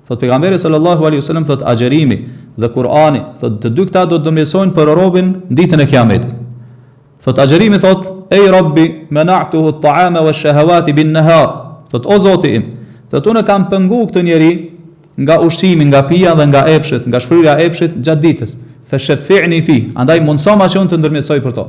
Thot pejgamberi sallallahu alaihi wasallam, thot agjerimi dhe Kur'ani, thot të dy këta do të ndërmjetësojnë për robën në ditën e Kiametit. Thot agjerimi thot, ej Rabbi, mena'tuhu at-ta'ama wash-shahawati bin-nahar. Thot o Zoti im, thot unë kam pengu këtë njeri nga ushqimi, nga pija dhe nga epshet, nga shfryrja e epshit gjatë ditës. Fashfi'ni fi, andaj mundso ma që unë të ndërmjetësoj për to.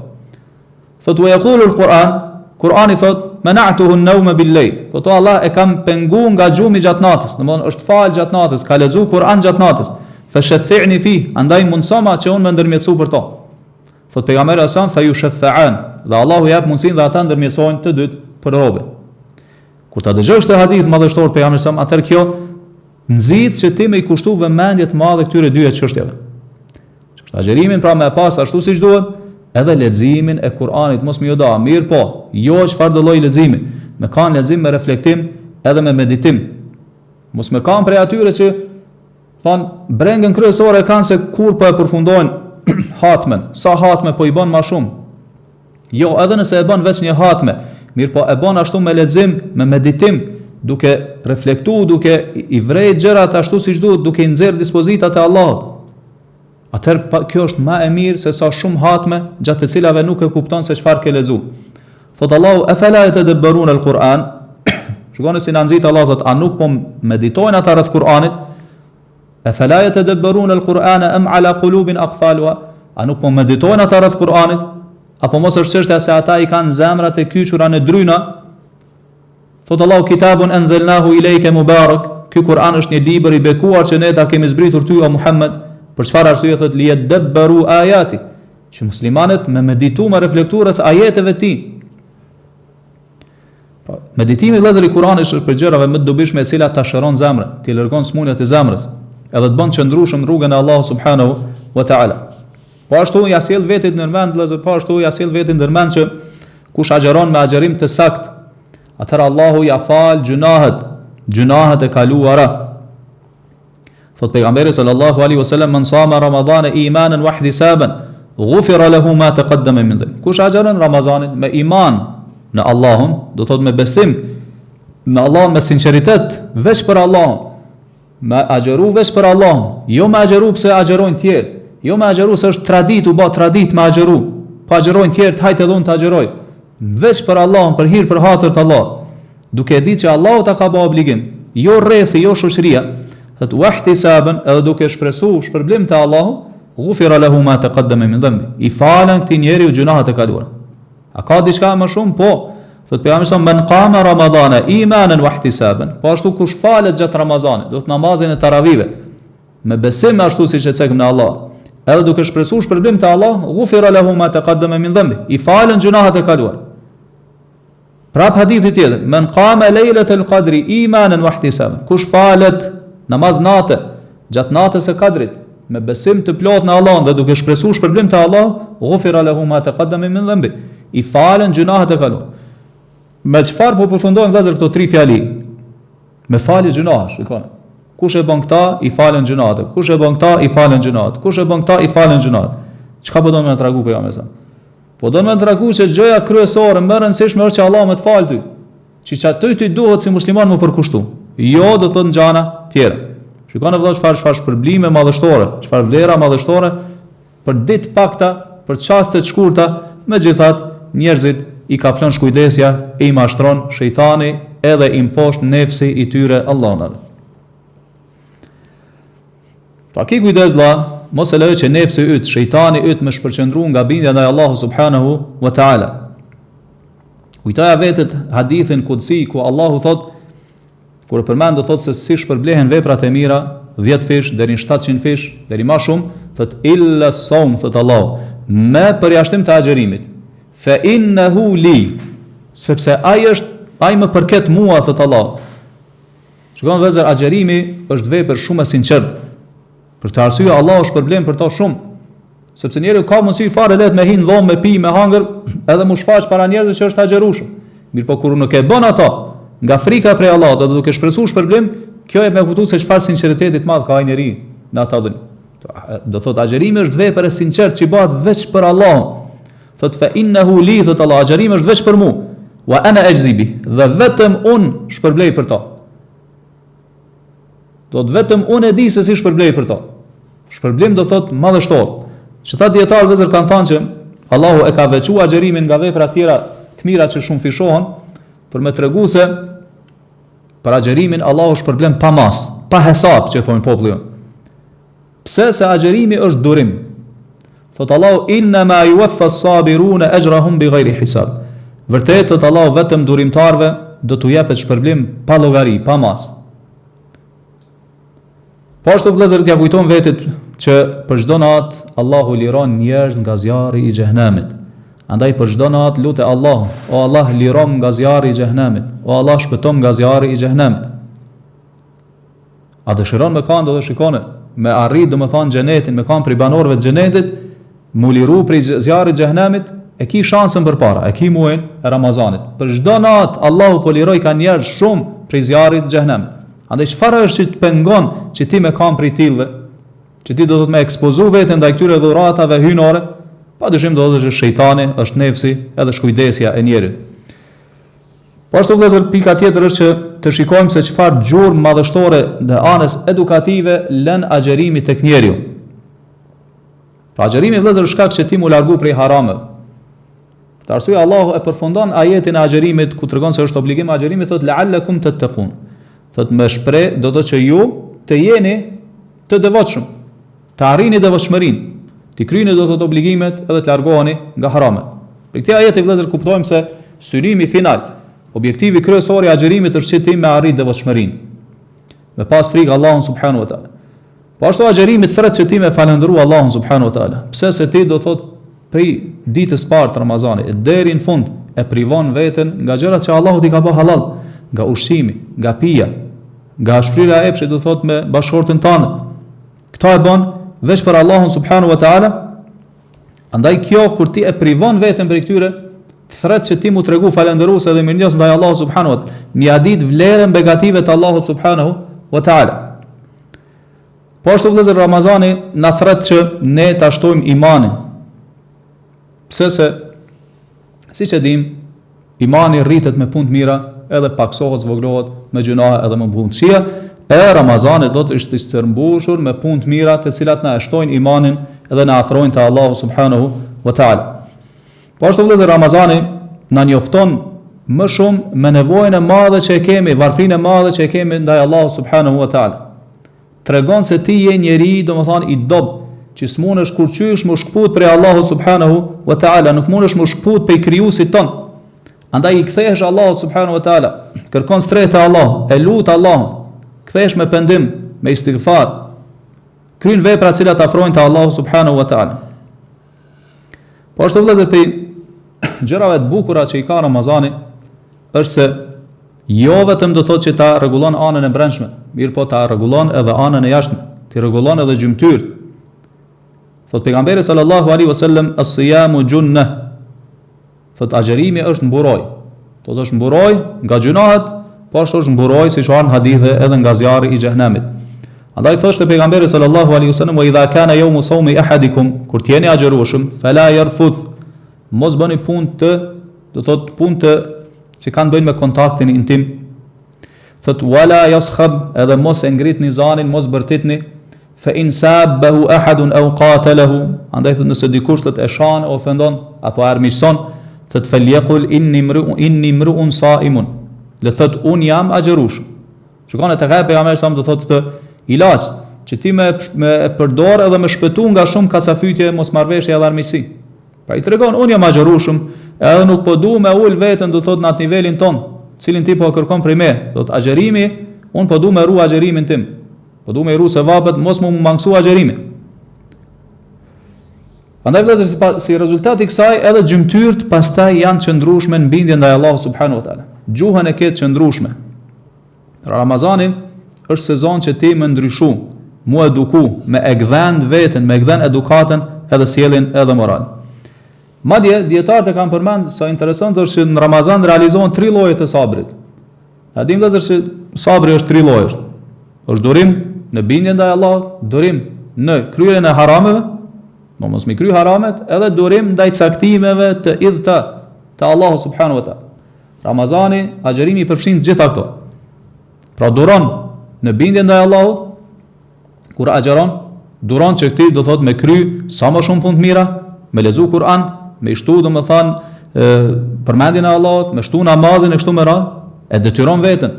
Thot wa yaqulu al-Qur'an, Kur'ani thot mena'tuhu an-nawma bil-layl. Thot o Allah e kam pengu nga gjumi gjatë natës, domthon është fal gjatë natës, ka lexu Kur'an gjatë natës. Fashfi'ni fi, andaj mundso ma që unë më ndërmjetësoj për to. Thot pejgamberi sa fa yushaffa'an, dhe Allahu jep mundsinë dhe ata ndërmjetësojnë të dytë për robën. Kur ta dëgjosh këtë hadith madhështor pejgamberi sa, atëherë kjo nxit që ti më i kushtu vëmendje të madhe këtyre dyja çështjeve. Agjerimin pra me pas ashtu siç duhet, edhe leximin e Kur'anit mos më joda, mirë po, jo çfarë do lloj leximi, me kanë lexim me reflektim edhe me meditim. Mos më kanë prej atyre që thon brengën kryesore kanë se kur po e përfundojnë hatmen, sa hatme po i bën më shumë. Jo, edhe nëse e bën vetëm një hatme, mirë po e bën ashtu me lexim, me meditim, duke reflektuar, duke i vrejt gjërat ashtu siç duhet, duke i nxjerr dispozitat e Allahut. Atëherë kjo është më e mirë se sa shumë hatme gjatë të cilave nuk e kupton se çfarë ke lexuar. Thot Allahu afala yatadabbaruna al-Quran. Shikoni si na nxit Allah, thot a nuk po meditojnë ata rreth Kur'anit? Afala yatadabbaruna al-Qur'ana am ala qulubin aqfalha? A nuk po meditojnë ata rreth Kur'anit? Apo mos është çështja se ata i kanë zemrat e kyçura në dryna? Thot Allahu kitabun anzalnahu ilayka mubarak. Ky Kur'an është një libër i bekuar që ne ta kemi zbritur ty o Muhammed. Për çfarë arsye thot li yadabbaru ayati, që muslimanët me meditu, me reflektu rreth ajeteve të tij. Meditimi vëllezër i Kuranit është për gjërave më të dobishme, e cila ta shëron zemrën, ti largon smundjet e zemrës, edhe të bën qëndrueshëm rrugën e Allahut subhanahu wa taala. Po ashtu ja sjell vetit në vend vëllezër, po ashtu ja sjell vetin ndërmend që kush agjeron me agjerim të saktë, atëherë Allahu ja fal gjunahet e kaluara. Thot pejgamberi sallallahu alaihi wasallam, man sama ramadhana imanan wa ihtisaban ghufira lahu ma taqaddama min dhanbi. Kush agjeron Ramazanin me iman në Allahun, do thot me besim në Allahun, me sinqeritet veç për Allahun, me agjeru veç për Allahun, jo me agjeru pse agjerojnë tjerë, jo me agjeru se është tradit, u bë tradit me agjeru, pa agjerojnë tjerë, hajtë edhe unë të agjeroj, veç për Allahun, për hir për hatër të Allah, duke ditë që Allahu ta ka bë obligim, jo rrethi, jo shoqëria. Thot wahtisaban, edhe duke shpresuar shpërblim te Allahu, ghufira lahu ma taqaddama min dhanbi. I falen këtij njeriu gjunahet e kaluara. A ka diçka më shumë? Po. Thot pejgamberi man qama ramadhana imanan wa ihtisaban. Po ashtu kush falet gjatë Ramazanit, do të namazin e taravive, me besim ashtu siç e cekëm në Allah, edhe duke shpresuar shpërblim te Allah, ghufira lahu ma taqaddama min dhanbi. I falen gjunahet e kaluara. Prap hadithi tjetër, man qama laylatal qadri imanan wa ihtisaban. Kush falet namaz natë, gjatë natës së Kadrit, me besim të plot në Allah dhe duke shpresuar shpërblim te Allah, ghufira lahu ma taqaddama min dhanbi. I falen gjunahet e kaluara. Me çfarë po përfundojmë vëllezër këto tri fjali? Me falje gjunahesh, shikoni. Kush e bën këta, i falen gjunat. Kush e bën këta, i falen gjunat. Kush e bën këta, i falen gjunat. Çka po do më tregu pejgamberi sa? Po do më tregu se gjëja kryesore më e rëndësishme është që Allah më të fal ty. Që aty ti duhet si musliman më përkushtu. Jo do thot gjana tjera. Shikoni vëllai çfarë shpërblime madhështore, çfarë vlera madhështore për ditë pakta, për çaste të shkurta, megjithatë njerëzit i ka plon shkujdesja, e i mashtron shejtani edhe i mposht nefsi i tyre Allahun. Pra ki kujdes vëlla, mos e lejë që nefsi yt, shejtani yt më shpërqendru nga bindja ndaj Allahut subhanahu wa taala. Kujtoja vetet hadithin kudsi ku Allahu thot, kur përmend do thot se si shpërblehen veprat e mira, 10 fish deri në 700 fish, deri më shumë, thot illa sawm, thot Allah, me përjashtim të agjerimit. Fa innahu li, sepse ai më përket mua, thot Allah. Shikon vëllezër, agjerimi është vepër shumë e sinqert. Për të arsye Allahu shpërblen për to shumë. Sepse njeriu ka mundësi fare let me hin dhomë, me pi, me hangër, edhe mu shfaq para njerëzve që është agjerueshëm. Mirë po kur nuk e bën ato, nga frika prej Allahut, edhe duke shpresuar shpërblim, kjo e më kupton se çfarë sinqeriteti të madh ka ai njeriu në ato dhënë. Do thot agjerimi është vepër e sinqert që bëhet veç për Allahun. Thot fa innahu li, thot Allah, agjerimi është veç për mua. Wa ana ajzibi, dhe vetëm unë shpërblej për to. Do të vetëm unë e di se si shpërblej për to. Shpërblim do thot madhështor. Që ta dietar vëzër kanë thënë që Allahu e ka veçuar agjerimin nga vepra të tjera të mira që shumë fishohen, për me tregu se për agjerimin Allahu shpërblen pa mas, pa hesab që thonë populli. Pse? Se agjerimi është durim. Thot Allahu inna ma yuwaffa as-sabiruna ajrahum bighayri hisab. Vërtet thot Allahu vetëm durimtarve do t'u jepet shpërblim pa llogari, pa mas. Po ashtu vëllezër t'ja kujton vetit që për çdo natë Allahu liron njerëz nga zjarri i xhehenamit. Andaj për çdo natë lutë Allah, o Allah lirom nga zjarri i xhehenamit, o Allah shpëton nga zjarri i xhehenamit. A dëshiron me kanë do të shikone, me arrit domethënë xhenetin, me kanë prej banorëve të xhenetit, mu liru prej zjarrit të xhehenamit, e ki shansën përpara, e ki muajin e Ramazanit. Për çdo natë Allahu po liroj ka njerëz shumë prej zjarrit të xhehenamit. Andaj çfarë është që të pengon që ti me kam prej tillëve, që ti do të me ekspozu veten ndaj këtyre dhuratave hyjnore, padyshim do të thotë shejtani, është nefsi, edhe shkujdesja e njerit. Po ashtu vëllezër, pika tjetër është që të shikojmë se çfarë gjurmë madhështore në anës edukative lën agjerimi tek njeriu. Pra agjerimi vëllezër është shkak që ti mu largu prej harameve. Për arsye Allahu e përfundon ajetin e agjerimit ku tregon se është obligim agjerimi, thotë la'allakum tattaqun. Thot me shpreh do të që ju të jeni të devotshëm, të arrini devotshmërinë, të kryeni do të obligimet edhe të largoheni nga haramet. Për këtë ajet e vëllezër kuptojmë se synimi final, objektivi kryesor i agjerimit është që ti me arrit devotshmërinë, me pas frikë Allahun subhanahu wa taala. Po ashtu agjerimi thret që ti me falendëru Allahun subhanahu wa taala. Pse? Se ti do thot prej ditës parë të Ramazanit deri në fund e privon veten nga gjërat që Allahu t'i ka bërë halal, nga ushqimi, nga pija, nga shfryra e epshit do thot me bashkëshortin tënd. Këta e bën veç për Allahun subhanahu wa taala. Andaj kjo kur ti e privon veten prej këtyre, thret që ti mu tregu falendërues edhe mirënjohës ndaj Allahut subhanahu wa taala, mi ia dit vlerën begative të Allahut subhanahu wa taala. Po ashtu vëllezër, Ramazani na thret që ne ta shtojmë imanin. Pse? Se siç e dim, imani rritet me punë të mira, edhe paksohet, zvoglohet me gjunahe edhe me punë të këqija. Ramazani do të ishte i stërmbushur me punë të mira, të cilat na shtojnë imanin edhe na afrojnë te Allahu subhanahu wa taala. Po ashtu vëllezër, Ramazani na njofton më shumë me nevojën e madhe që e kemi, varfrinë e madhe që e kemi ndaj Allahut subhanahu wa taala. Tregon se ti je njeri, domethënë i dobët, që s'mundesh kur qysh më shkput prej Allahut subhanahu wa taala, nuk mundesh më shkput prej krijuesit ton. Andaj i kthehesh Allahut subhanahu wa taala, kërkon strehtë Allah, e lut Allahun, kthehesh me pendim, me istighfar, kryen vepra të cilat afrojnë te Allahu subhanahu wa taala. Po ashtu vëllezër, pe gjërave të bukura që i ka Ramazani është se jo vetëm do thotë që ta rregullon anën e brendshme, mirë po ta rregullon edhe anën e jashtme, ti rregullon edhe gjymtyrët. Thot pejgamberi sallallahu alaihi wasallam, as-siyamu junnah. Thot agjerimi është mburoj. Thot është mburoj nga gjunahet, po ashtu është mburoj siç janë hadithe edhe nga zjarri i xhehenamit. Andaj thoshte pejgamberi sallallahu alaihi wasallam: "Wa idha kana yawmu sawmi ahadikum", kur t'jeni agjërueshëm, fala yarfuth, mos bëni punë të, do thot punë të që kanë bëjnë me kontaktin intim. Thot wala yaskhab, edhe mos e ngritni zanin, mos bërtitni. Fa in sabbahu ahadun aw qatalahu, andaj thot nëse dikush të shan, ofendon apo armiqson, thot falyaqul inni mru'un sa'imun, le thot un jam agjërueshëm. Shikoni tek ai pejgamberi sa do thotë të ilaç që ti me përdor edhe me shpëtu nga shumë kasafytje, mosmarrveshje edhe armiqësi. Pra i tregon un jam agjërueshëm, edhe nuk po du me ul veten, do thotë në atë nivelin ton, cilin ti po kërkon prej me, do të agjërimi, un po du me ru agjërimin tim. Po du me ru se vapet, mos më mangësu agjërimi. Andaj vëllezër, si rezultati i kësaj, edhe gjymtyrët pastaj janë qëndrueshme në bindje ndaj Allahut subhanahu wa taala. Gjuhën e ketë qëndrueshme. Ramazani është sezon që ti më ndryshu, mu eduku, me e gdhen veten, me e gdhen edukatën edhe sjelljen edhe moral. Madje dietarët e kanë përmend sa interesant është që në Ramazan realizohen 3 lloje të sabrit. A dim vëllezër se sabri është 3 lloje. Është durim në bindje ndaj Allahut, durim në kryerjen e harameve, mos mi kry haramet, edhe durim ndaj caktimeve të idhta të Allahut subhanahu wa taala. Ramazani, agjërimi përfshin gjitha këto. Pra duron në bindje ndaj Allahut, kur agjeron, duron që ti do thot me kry sa më shumë punë të mira, me lezu Kur'an, me shtu do më than përmendjen e Allahut, me shtu namazin e kështu me radhë, e detyron veten,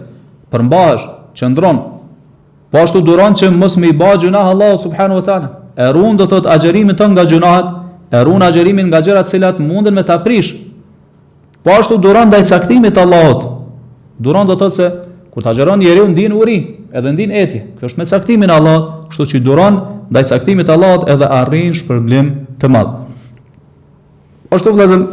përmbahesh, qëndron. Po ashtu duron që mos me i bë gjunah Allahut subhanahu wa taala. E ruan do thot agjerimin tën nga gjunahet, e ruan agjerimin nga gjërat të cilat munden me ta prish. Po ashtu duron ndaj caktimit të Allahut. Duron do thot se kur ta agjeron njeriu ndin uri, edhe ndin etje. Kjo është me caktimin e Allahut, kështu që duron ndaj caktimit të Allahut edhe arrin shpërblim të madh. Ashtu vëllezër,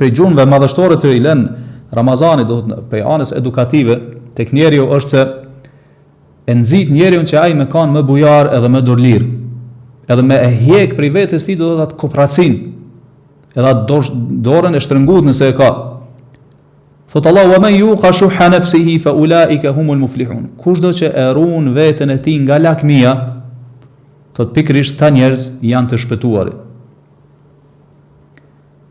prej gjunve madhështore të i lën Ramazani, do thot prej anës edukative tek njeriu është se e nxit njeriu që ai me kanë më bujar edhe më dorlir, edhe me e hjek prej vetes tij do të thotë kopracin, edhe atë dorën e shtrëngut nëse e ka. Thot Allah: "Wa man yuqa shuhha nafsihi fa ulaika humul muflihun." Kushdo që e ruan veten e tij nga lakmia, thot pikërisht ta njerëz janë të shpëtuarit.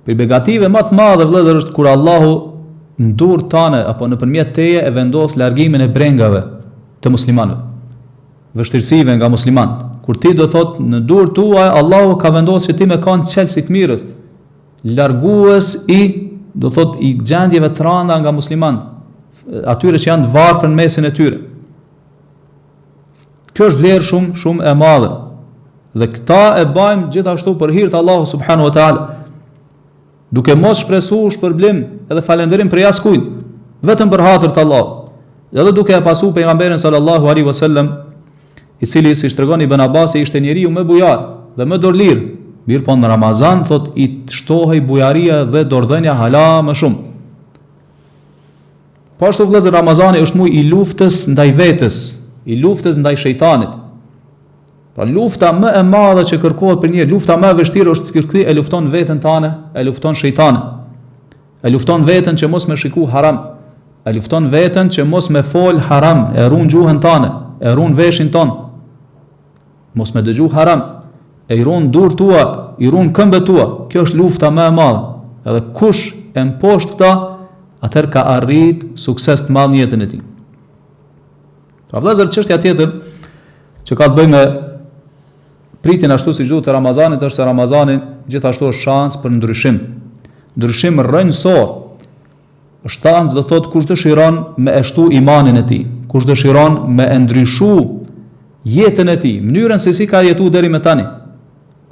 Për begative më të madhe vëllezër është kur Allahu në durë tane apo nëpërmjet teje e vendos largimin e brengave të muslimanëve, vështirësive nga muslimanët. Kur ti do thot në durë tuaj Allahu ka vendosur që ti me kanë çelësi të mirës, largues i do thot i gjendjeve të rënda nga muslimanët, atyre që janë të varfër në mesin e tyre. Kjo është vlerë shumë e madhe. Dhe këta e bajmë gjithashtu për hir të Allahut subhanahu wa taala, duke mos shpresuar shpërblim edhe falënderim për askujt, vetëm për hatër të Allahut. Edhe duke e pasu pejgamberin sallallahu alaihi wasallam, i cili si tregon Ibn Abbasi ishte njeriu më bujar dhe më dorlir, mirë po në Ramazan thot i shtohej bujaria dhe dordhënia hala më shumë. Po ashtu vëllezër, Ramazani është muaj i luftës ndaj vetes, i luftës ndaj shejtanit. Pra lufta më e madhe që kërkohet për njeriu, lufta më e vështirë është kur ky e lufton veten tane, e lufton shejtanin. E lufton veten që mos me shiku haram. E lufton veten që mos me fol haram, e ruan gjuhën tane, e ruan veshin ton. Mos me dëgju haram, e i ruan durë tua, i ruan këmbët tua. Kjo është lufta më e madhe. Edhe kush e mposht këta, atëherë ka arrit sukses të madh në jetën e tij. Pra vëllezër, çështja tjetër që ka të bëjë me pritin ashtu si gjuhë të Ramazanit është se Ramazani gjithashtu është shans për ndryshim. Ndryshim rrënjësor. Është shans do thotë kush dëshiron me e shtu imanin e tij, kush dëshiron me e ndryshu jetën e tij, mënyrën se si ka jetuar deri më tani.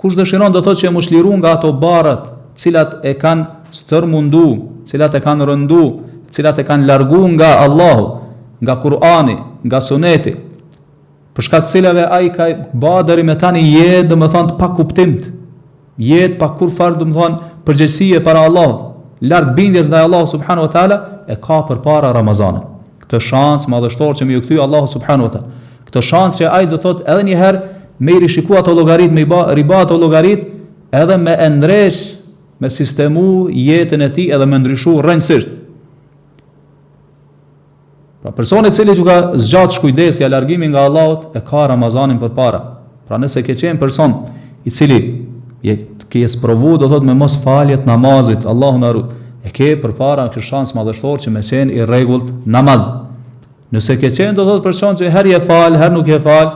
Kush dëshiron do thotë që e mos liru nga ato barrat, cilat e kanë stërmundu, cilat e kanë rëndu, cilat e kanë largu nga Allahu, nga Kur'ani, nga Suneti, për shkak të cilave ai ka bërë deri më tani jetë domethënë pa kuptim, jetë pa kurfar domethënë përgjegjësie para Allahut, larg bindjes ndaj Allahut subhanahu wa taala, e ka përpara Ramazanit. Këtë shans madhështor që më ju kthy Allahu subhanahu wa taala. Këtë shans që ai do thotë edhe një herë me i rishikua ato llogarit, me i riba ato llogarit, edhe me e ndresh, me sistemu jetën e tij edhe me ndryshu rrënjësisht. Pra personi i cili ju ka zgjat shkujdesja largimin nga Allahut e ka Ramazanin përpara. Pra nëse ke qenë person i cili ke sprovu do thot me mos faljet namazit, Allahu na rujt, e ke përpara ky shans madhështor që me qenë i rregullt namaz. Nëse ke qenë do thot person që herë je fal, herë nuk je fal,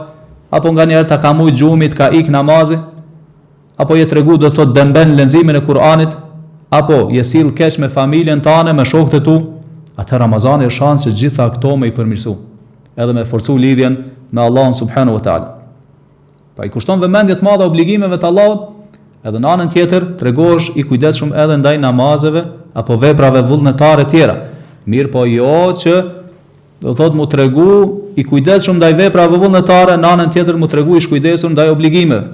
apo nganjëherë ta ka mujt gjumit, ka ik namazi, apo je tregu do thot demben leximin e Kur'anit, apo je sill keq me familjen tane, me shokët e tu, atë Ramazani është shans që gjitha këto me i përmirësu, edhe me forcu lidhjen me Allahun subhanahu wa taala. Pa i kushton vëmendje të madhe obligimeve të Allahut, edhe në anën tjetër tregohesh i kujdesshëm edhe ndaj namazeve apo veprave vullnetare tjera. Mirë po jo që do thot mu tregu i kujdesshëm ndaj veprave vullnetare, në anën tjetër mu tregu i shkujdesur ndaj obligimeve.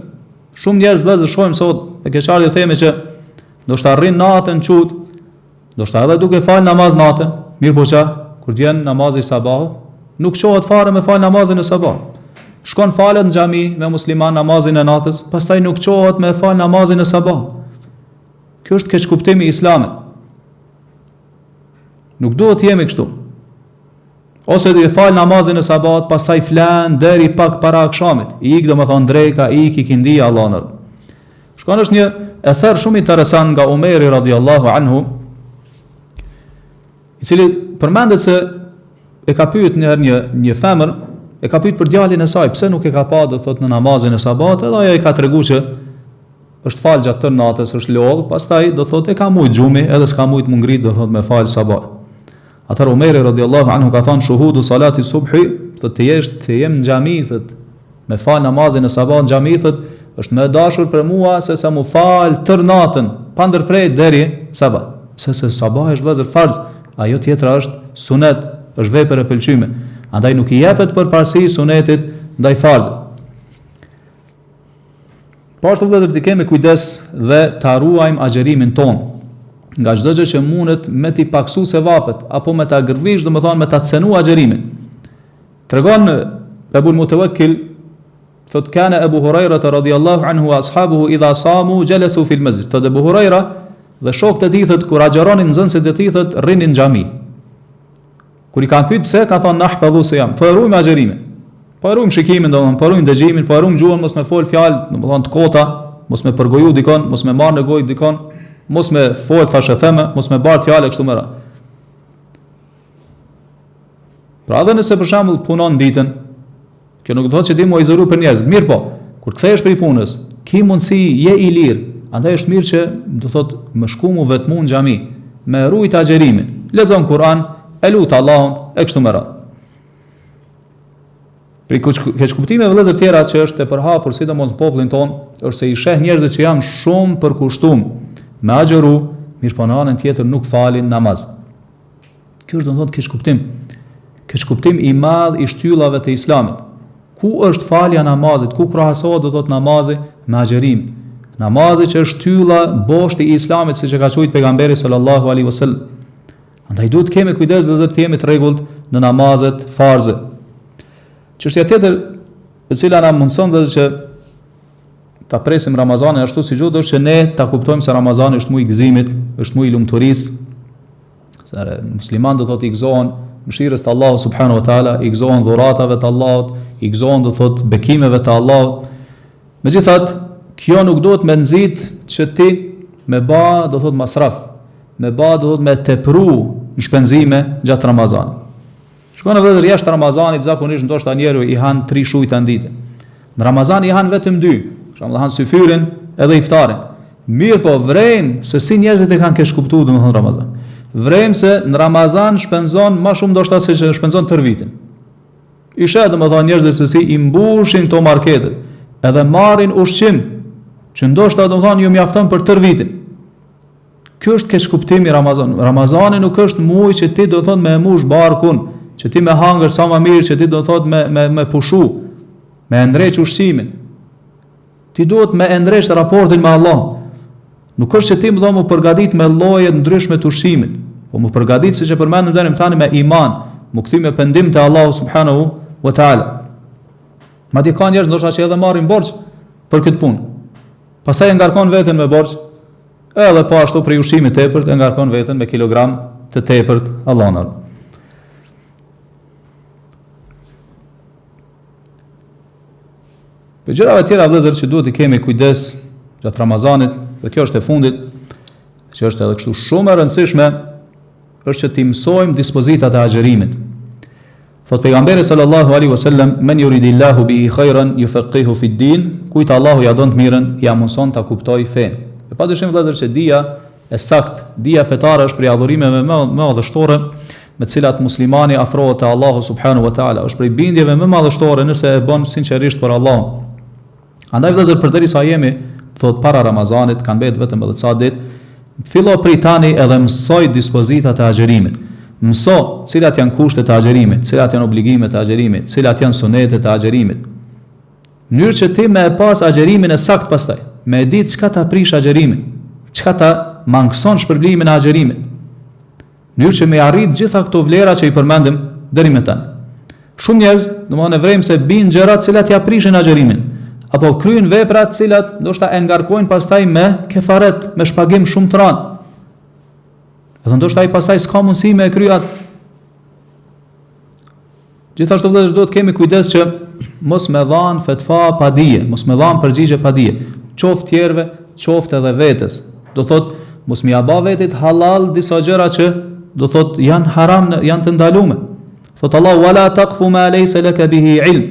Shumë njerëz vëllezër shohim sot, e ke çardhë themi që ndoshta rrin natën çut, ndoshta edhe duke fal namaz natë, mirë po qa, kur vjen namazi sabahut, nuk qohet fare me fal namazin e sabahut. Shkon falet në xhami me musliman namazin e natës, pastaj nuk qohet me fal namazin e sabahut. Kjo është keq kuptimi i Islamit. Nuk duhet të jemi kështu. Ose do të fal namazin e sabahut, pastaj flan deri pak para akşamit. I ik domethënë dreka, i kindia Allahun. Shkon është një ether shumë interesant nga Umeri radhiyallahu anhu, i cili përmendet se e ka pyet një femër, e ka pyet për djalin e saj, pse nuk e ka pa do thot në namazin e sabat, edhe ajo i ka treguar që është fal gjatë tërë natës, është lodh, pastaj do thot e ka mujt xhumi, edhe s'ka mujt mu ngrit do thot me fal sabat. Atëherë Umeri radhiyallahu anhu ka thënë shuhudu salati subhi, do të jem në xhami thot me fal namazin e sabat në xhami thot, është më dashur për mua se sa mu fal tërë natën pa ndërprer deri sabat. Se sabat është vëllazër farz, ajo tjetra është sunet, është vepër e pëlqyme. Andaj nuk i jepet përparësi sunetit ndaj farzit. Pashtu vëllezër të kemi kujdes dhe ta ruajmë agjerimin ton nga çdo gjë që mundet me t'i paksu sevapet apo me ta gërvish, domethënë me ta cenu agjerimin. Tregon Ebul Mutawakkil, thot kana Abu Huraira radhiyallahu anhu wa ashabuhu idha samu jalasu fil masjid. Thot Abu Huraira dhe shokët e tij thot kur agjeronin nxënësit e tij thot rrinin në xhami. Kur i kanë pyet pse, ka thonë nahfadhu siyam, po ruajmë agjerimin. Po ruajmë shikimin, domethënë po ruajmë dëgjimin, po ruajmë gjuhën, mos me fol fjalë, domethënë të kota, mos me përgoju dikon, mos me marr në gojë dikon, mos me fol thashë theme, mos me bart fjalë kështu më radh. Pra edhe nëse për shembull punon ditën, kjo nuk do të thotë që ti mu izolu për njerëz, mirë po, kur kthehesh prej punës, ki mundsi je i lirë, andaj është mirë që do thotë më shku mu vetmu në xhami, me rujt agjerimin, lexon Kur'an, e lut Allahun e kështu me radhë. Për keq kuptime vëllezër tjera që është e përhapur sidomos në popullin ton, është se i sheh njerëz që janë shumë përkushtuar me agjeru, mirë po në anën tjetër nuk falin namaz. Kjo është do të thotë keq kuptim. Keq kuptim i madh i shtyllave të Islamit. Ku është falja namazit? Ku krahasohet do të thotë namazi me agjerim? Namazi që është shtylla boshti i Islamit, siç e ka thënë pejgamberi sallallahu alaihi wasallam. Andaj duhet kemi kujdes dhe të jemi të rregullt në namazet farze. Çështja tjetër e cila na mundson dhe që ta presim Ramazanin ashtu si duhet është që ne ta kuptojmë se Ramazani është muaj i gëzimit, është muaj i lumturisë. Se musliman do thotë i gëzohen mëshirës të Allahut subhanahu wa taala, i gëzohen dhuratave të Allahut, i gëzohen do thotë bekimeve të Allahut. Megjithatë, kjo nuk duhet me nxit që ti me ba do thotë masraf, me ba do thotë me tepru në shpenzime gjatë Ramazanit. Shkon në vëllezër jashtë Ramazanit zakonisht ndoshta njeriu i han 3 shujta në ditë. Në Ramazan i han vetëm 2, për shembull han syfyrin edhe iftarin. Mirë po vrejmë se si njerëzit e kanë keq kuptuar domethënë Ramazan. Vrejmë se në Ramazan shpenzon më shumë ndoshta se që shpenzon tër vitin. I sheh domethënë njerëzit se si i mbushin këto marketet, edhe marrin ushqim që ndoshta domethënë ju mjafton për tër vitin. Ky është keq kuptimi i Ramazanit. Ramazani nuk është muaj që ti do thonë me mush barkun, që ti me hangër sa më mirë, që ti do thot me pushu, me ndreq ushqimin. Ti duhet me ndreq raportin me Allah. Nuk është që ti më do më përgadit me lloje ndryshme të ushqimit, po më përgadit siç e përmendëm tani me iman, më kthy me pendim te Allahu subhanahu wa taala. Madje ka njerëz ndoshta që edhe marrin borxh për këtë punë. Pastaj e ngarkon veten me borxh, edhe po ashtu për ushqimit tepërt e ngarkon veten me kilogram të tepërt Allahun. Për gjërave tjera vëllezër që duhet i kemi kujdes gjatë Ramazanit, dhe kjo është e fundit, që është edhe kështu shumë e rëndësishme, është që t'i mësojmë dispozitat e agjerimit. Thot pejgamberi sallallahu alaihi wasallam, men yuridillahu bihi khairan yufaqihu fi din, kujt Allahu ja don të mirën, ja mundson ta kuptoj fen. E padyshim vëllezër që dija e sakt, dija fetare është prej adhurimeve më madhështore me të cilat muslimani afrohet te Allahu subhanahu wa taala, është prej bindjeve më madhështore nëse e bën sinqerisht për Allahun. Andaj vëllezër, përderisa jemi thot para Ramazanit, kanë mbetë vetëm edhe ca ditë, fillo prej tani edhe mësoj dispozitat e agjerimit. Mëso cilat janë kushtet e agjerimit, cilat janë obligimet e agjerimit, cilat janë sunetet e agjerimit. Në mënyrë që ti me e pas agjerimin e sakt pastaj, me e ditë çka ta prish agjerimin, çka ta mangëson shpërblimin e agjerimit. Në mënyrë që me arrit gjitha këto vlera që i përmendim deri më tani. Shumë njerëz, domethënë e vrem se bin gjëra të cilat ja prishin agjerimin, apo kryen vepra të cilat ndoshta e ngarkojnë pastaj me kefaret, me shpagim shumë të rënd. Edhe ndoshta ai pastaj s'ka mundësi me e kryat. Gjithashtu vëllezër, duhet kemi kujdes që mos me dhan fetva pa dije, mos me dhan përgjigje pa dije, qoftë tjerëve, qoftë edhe vetes. Do thot mos mi aba vetit halal disa gjëra që do thot janë haram, janë të ndaluara. Thot Allah, wala taqfu ma laysa laka bihi ilm.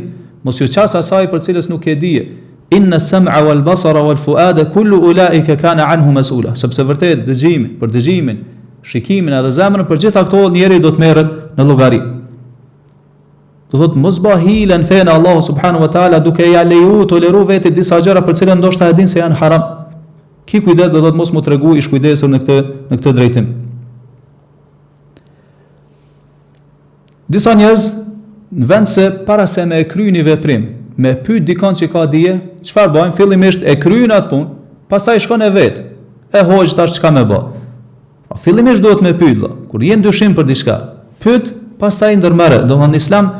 Mos ju qas asaj për cilës nuk e dije. Inna sam'a wal basara wal fuada kullu ulaika kana anhu mas'ula. Sepse vërtet dëgjimin, për dëgjimin, shikimin edhe zemrën, për gjitha këto njeri do të merret në llogari. Do thot mos bëh hile në fenë Allahu subhanahu wa taala duke ja leju toleru vetë disa gjëra për cilën ndoshta e din se janë haram. Ki kujdes, do thot mos mu tregu ish kujdesur në këtë drejtim. Disa njerëz në vend se para se me e kry një veprim, me pyet dikon që ka dije, çfarë bëjnë? Fillimisht e kryejnë atë punë, pastaj shkon e vet. E hoq tash çka më bë. Fillimisht duhet me pyet vëlla. Kur jeni dyshim për diçka, pyet, pastaj ndërmerr. Domthonë në Islam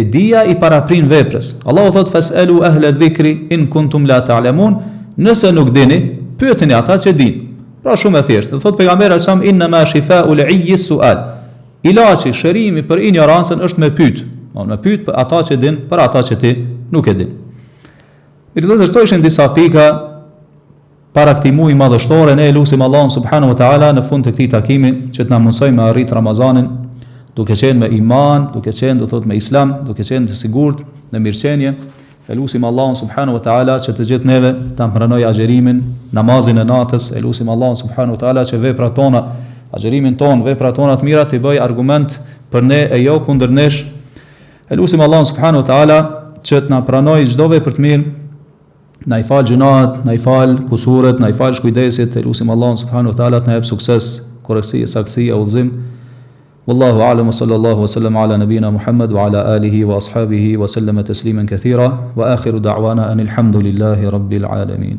dija i paraprin veprës. Allahu thot fasalu ahla dhikri in kuntum la ta'lamun. Nëse nuk dini, pyeteni ata që dinë. Pra shumë e thjeshtë. Thot pejgamberi sa inna ma shifa'u al-'ayyi su'al. Ilaçi, shërimi për ignorancën është me pyet. Me pyet për ata që din, për ata që ti nuk e din. Mirëvëllezër, këto ishin disa pika para këtij muaji madhështore. Ne lutim Allahun subhanahu wa taala në fund të këtij takimi që të na mësoj me arrit Ramazanin, duke qenë me iman, duke qenë do thot me islam, duke qenë të sigurt në mirëqenie. Elusim Allahun subhanahu wa taala që të gjithë neve ta pranoj agjerimin, namazin e natës. Elusim Allahun subhanahu wa taala që veprat tona, agjerimin ton, veprat tona të mira të bëj argument për ne e jo kundër nesh. Elusim Allahun subhanahu wa taala që të na pranoj çdo vepër të mirë, na i fal gjunat, na i fal kusuret, na i fal shkujdesit. Elusim Allahun subhanahu wa taala të na jap sukses, korreksi, saktësi, udhëzim. Wallahu a'lam, sallallahu wa sallam ala nabina Muhammad wa ala alihi wa ashabihi wa sallama tasliman kathira wa akhiru da'wana anil hamdulillahi rabbil alamin.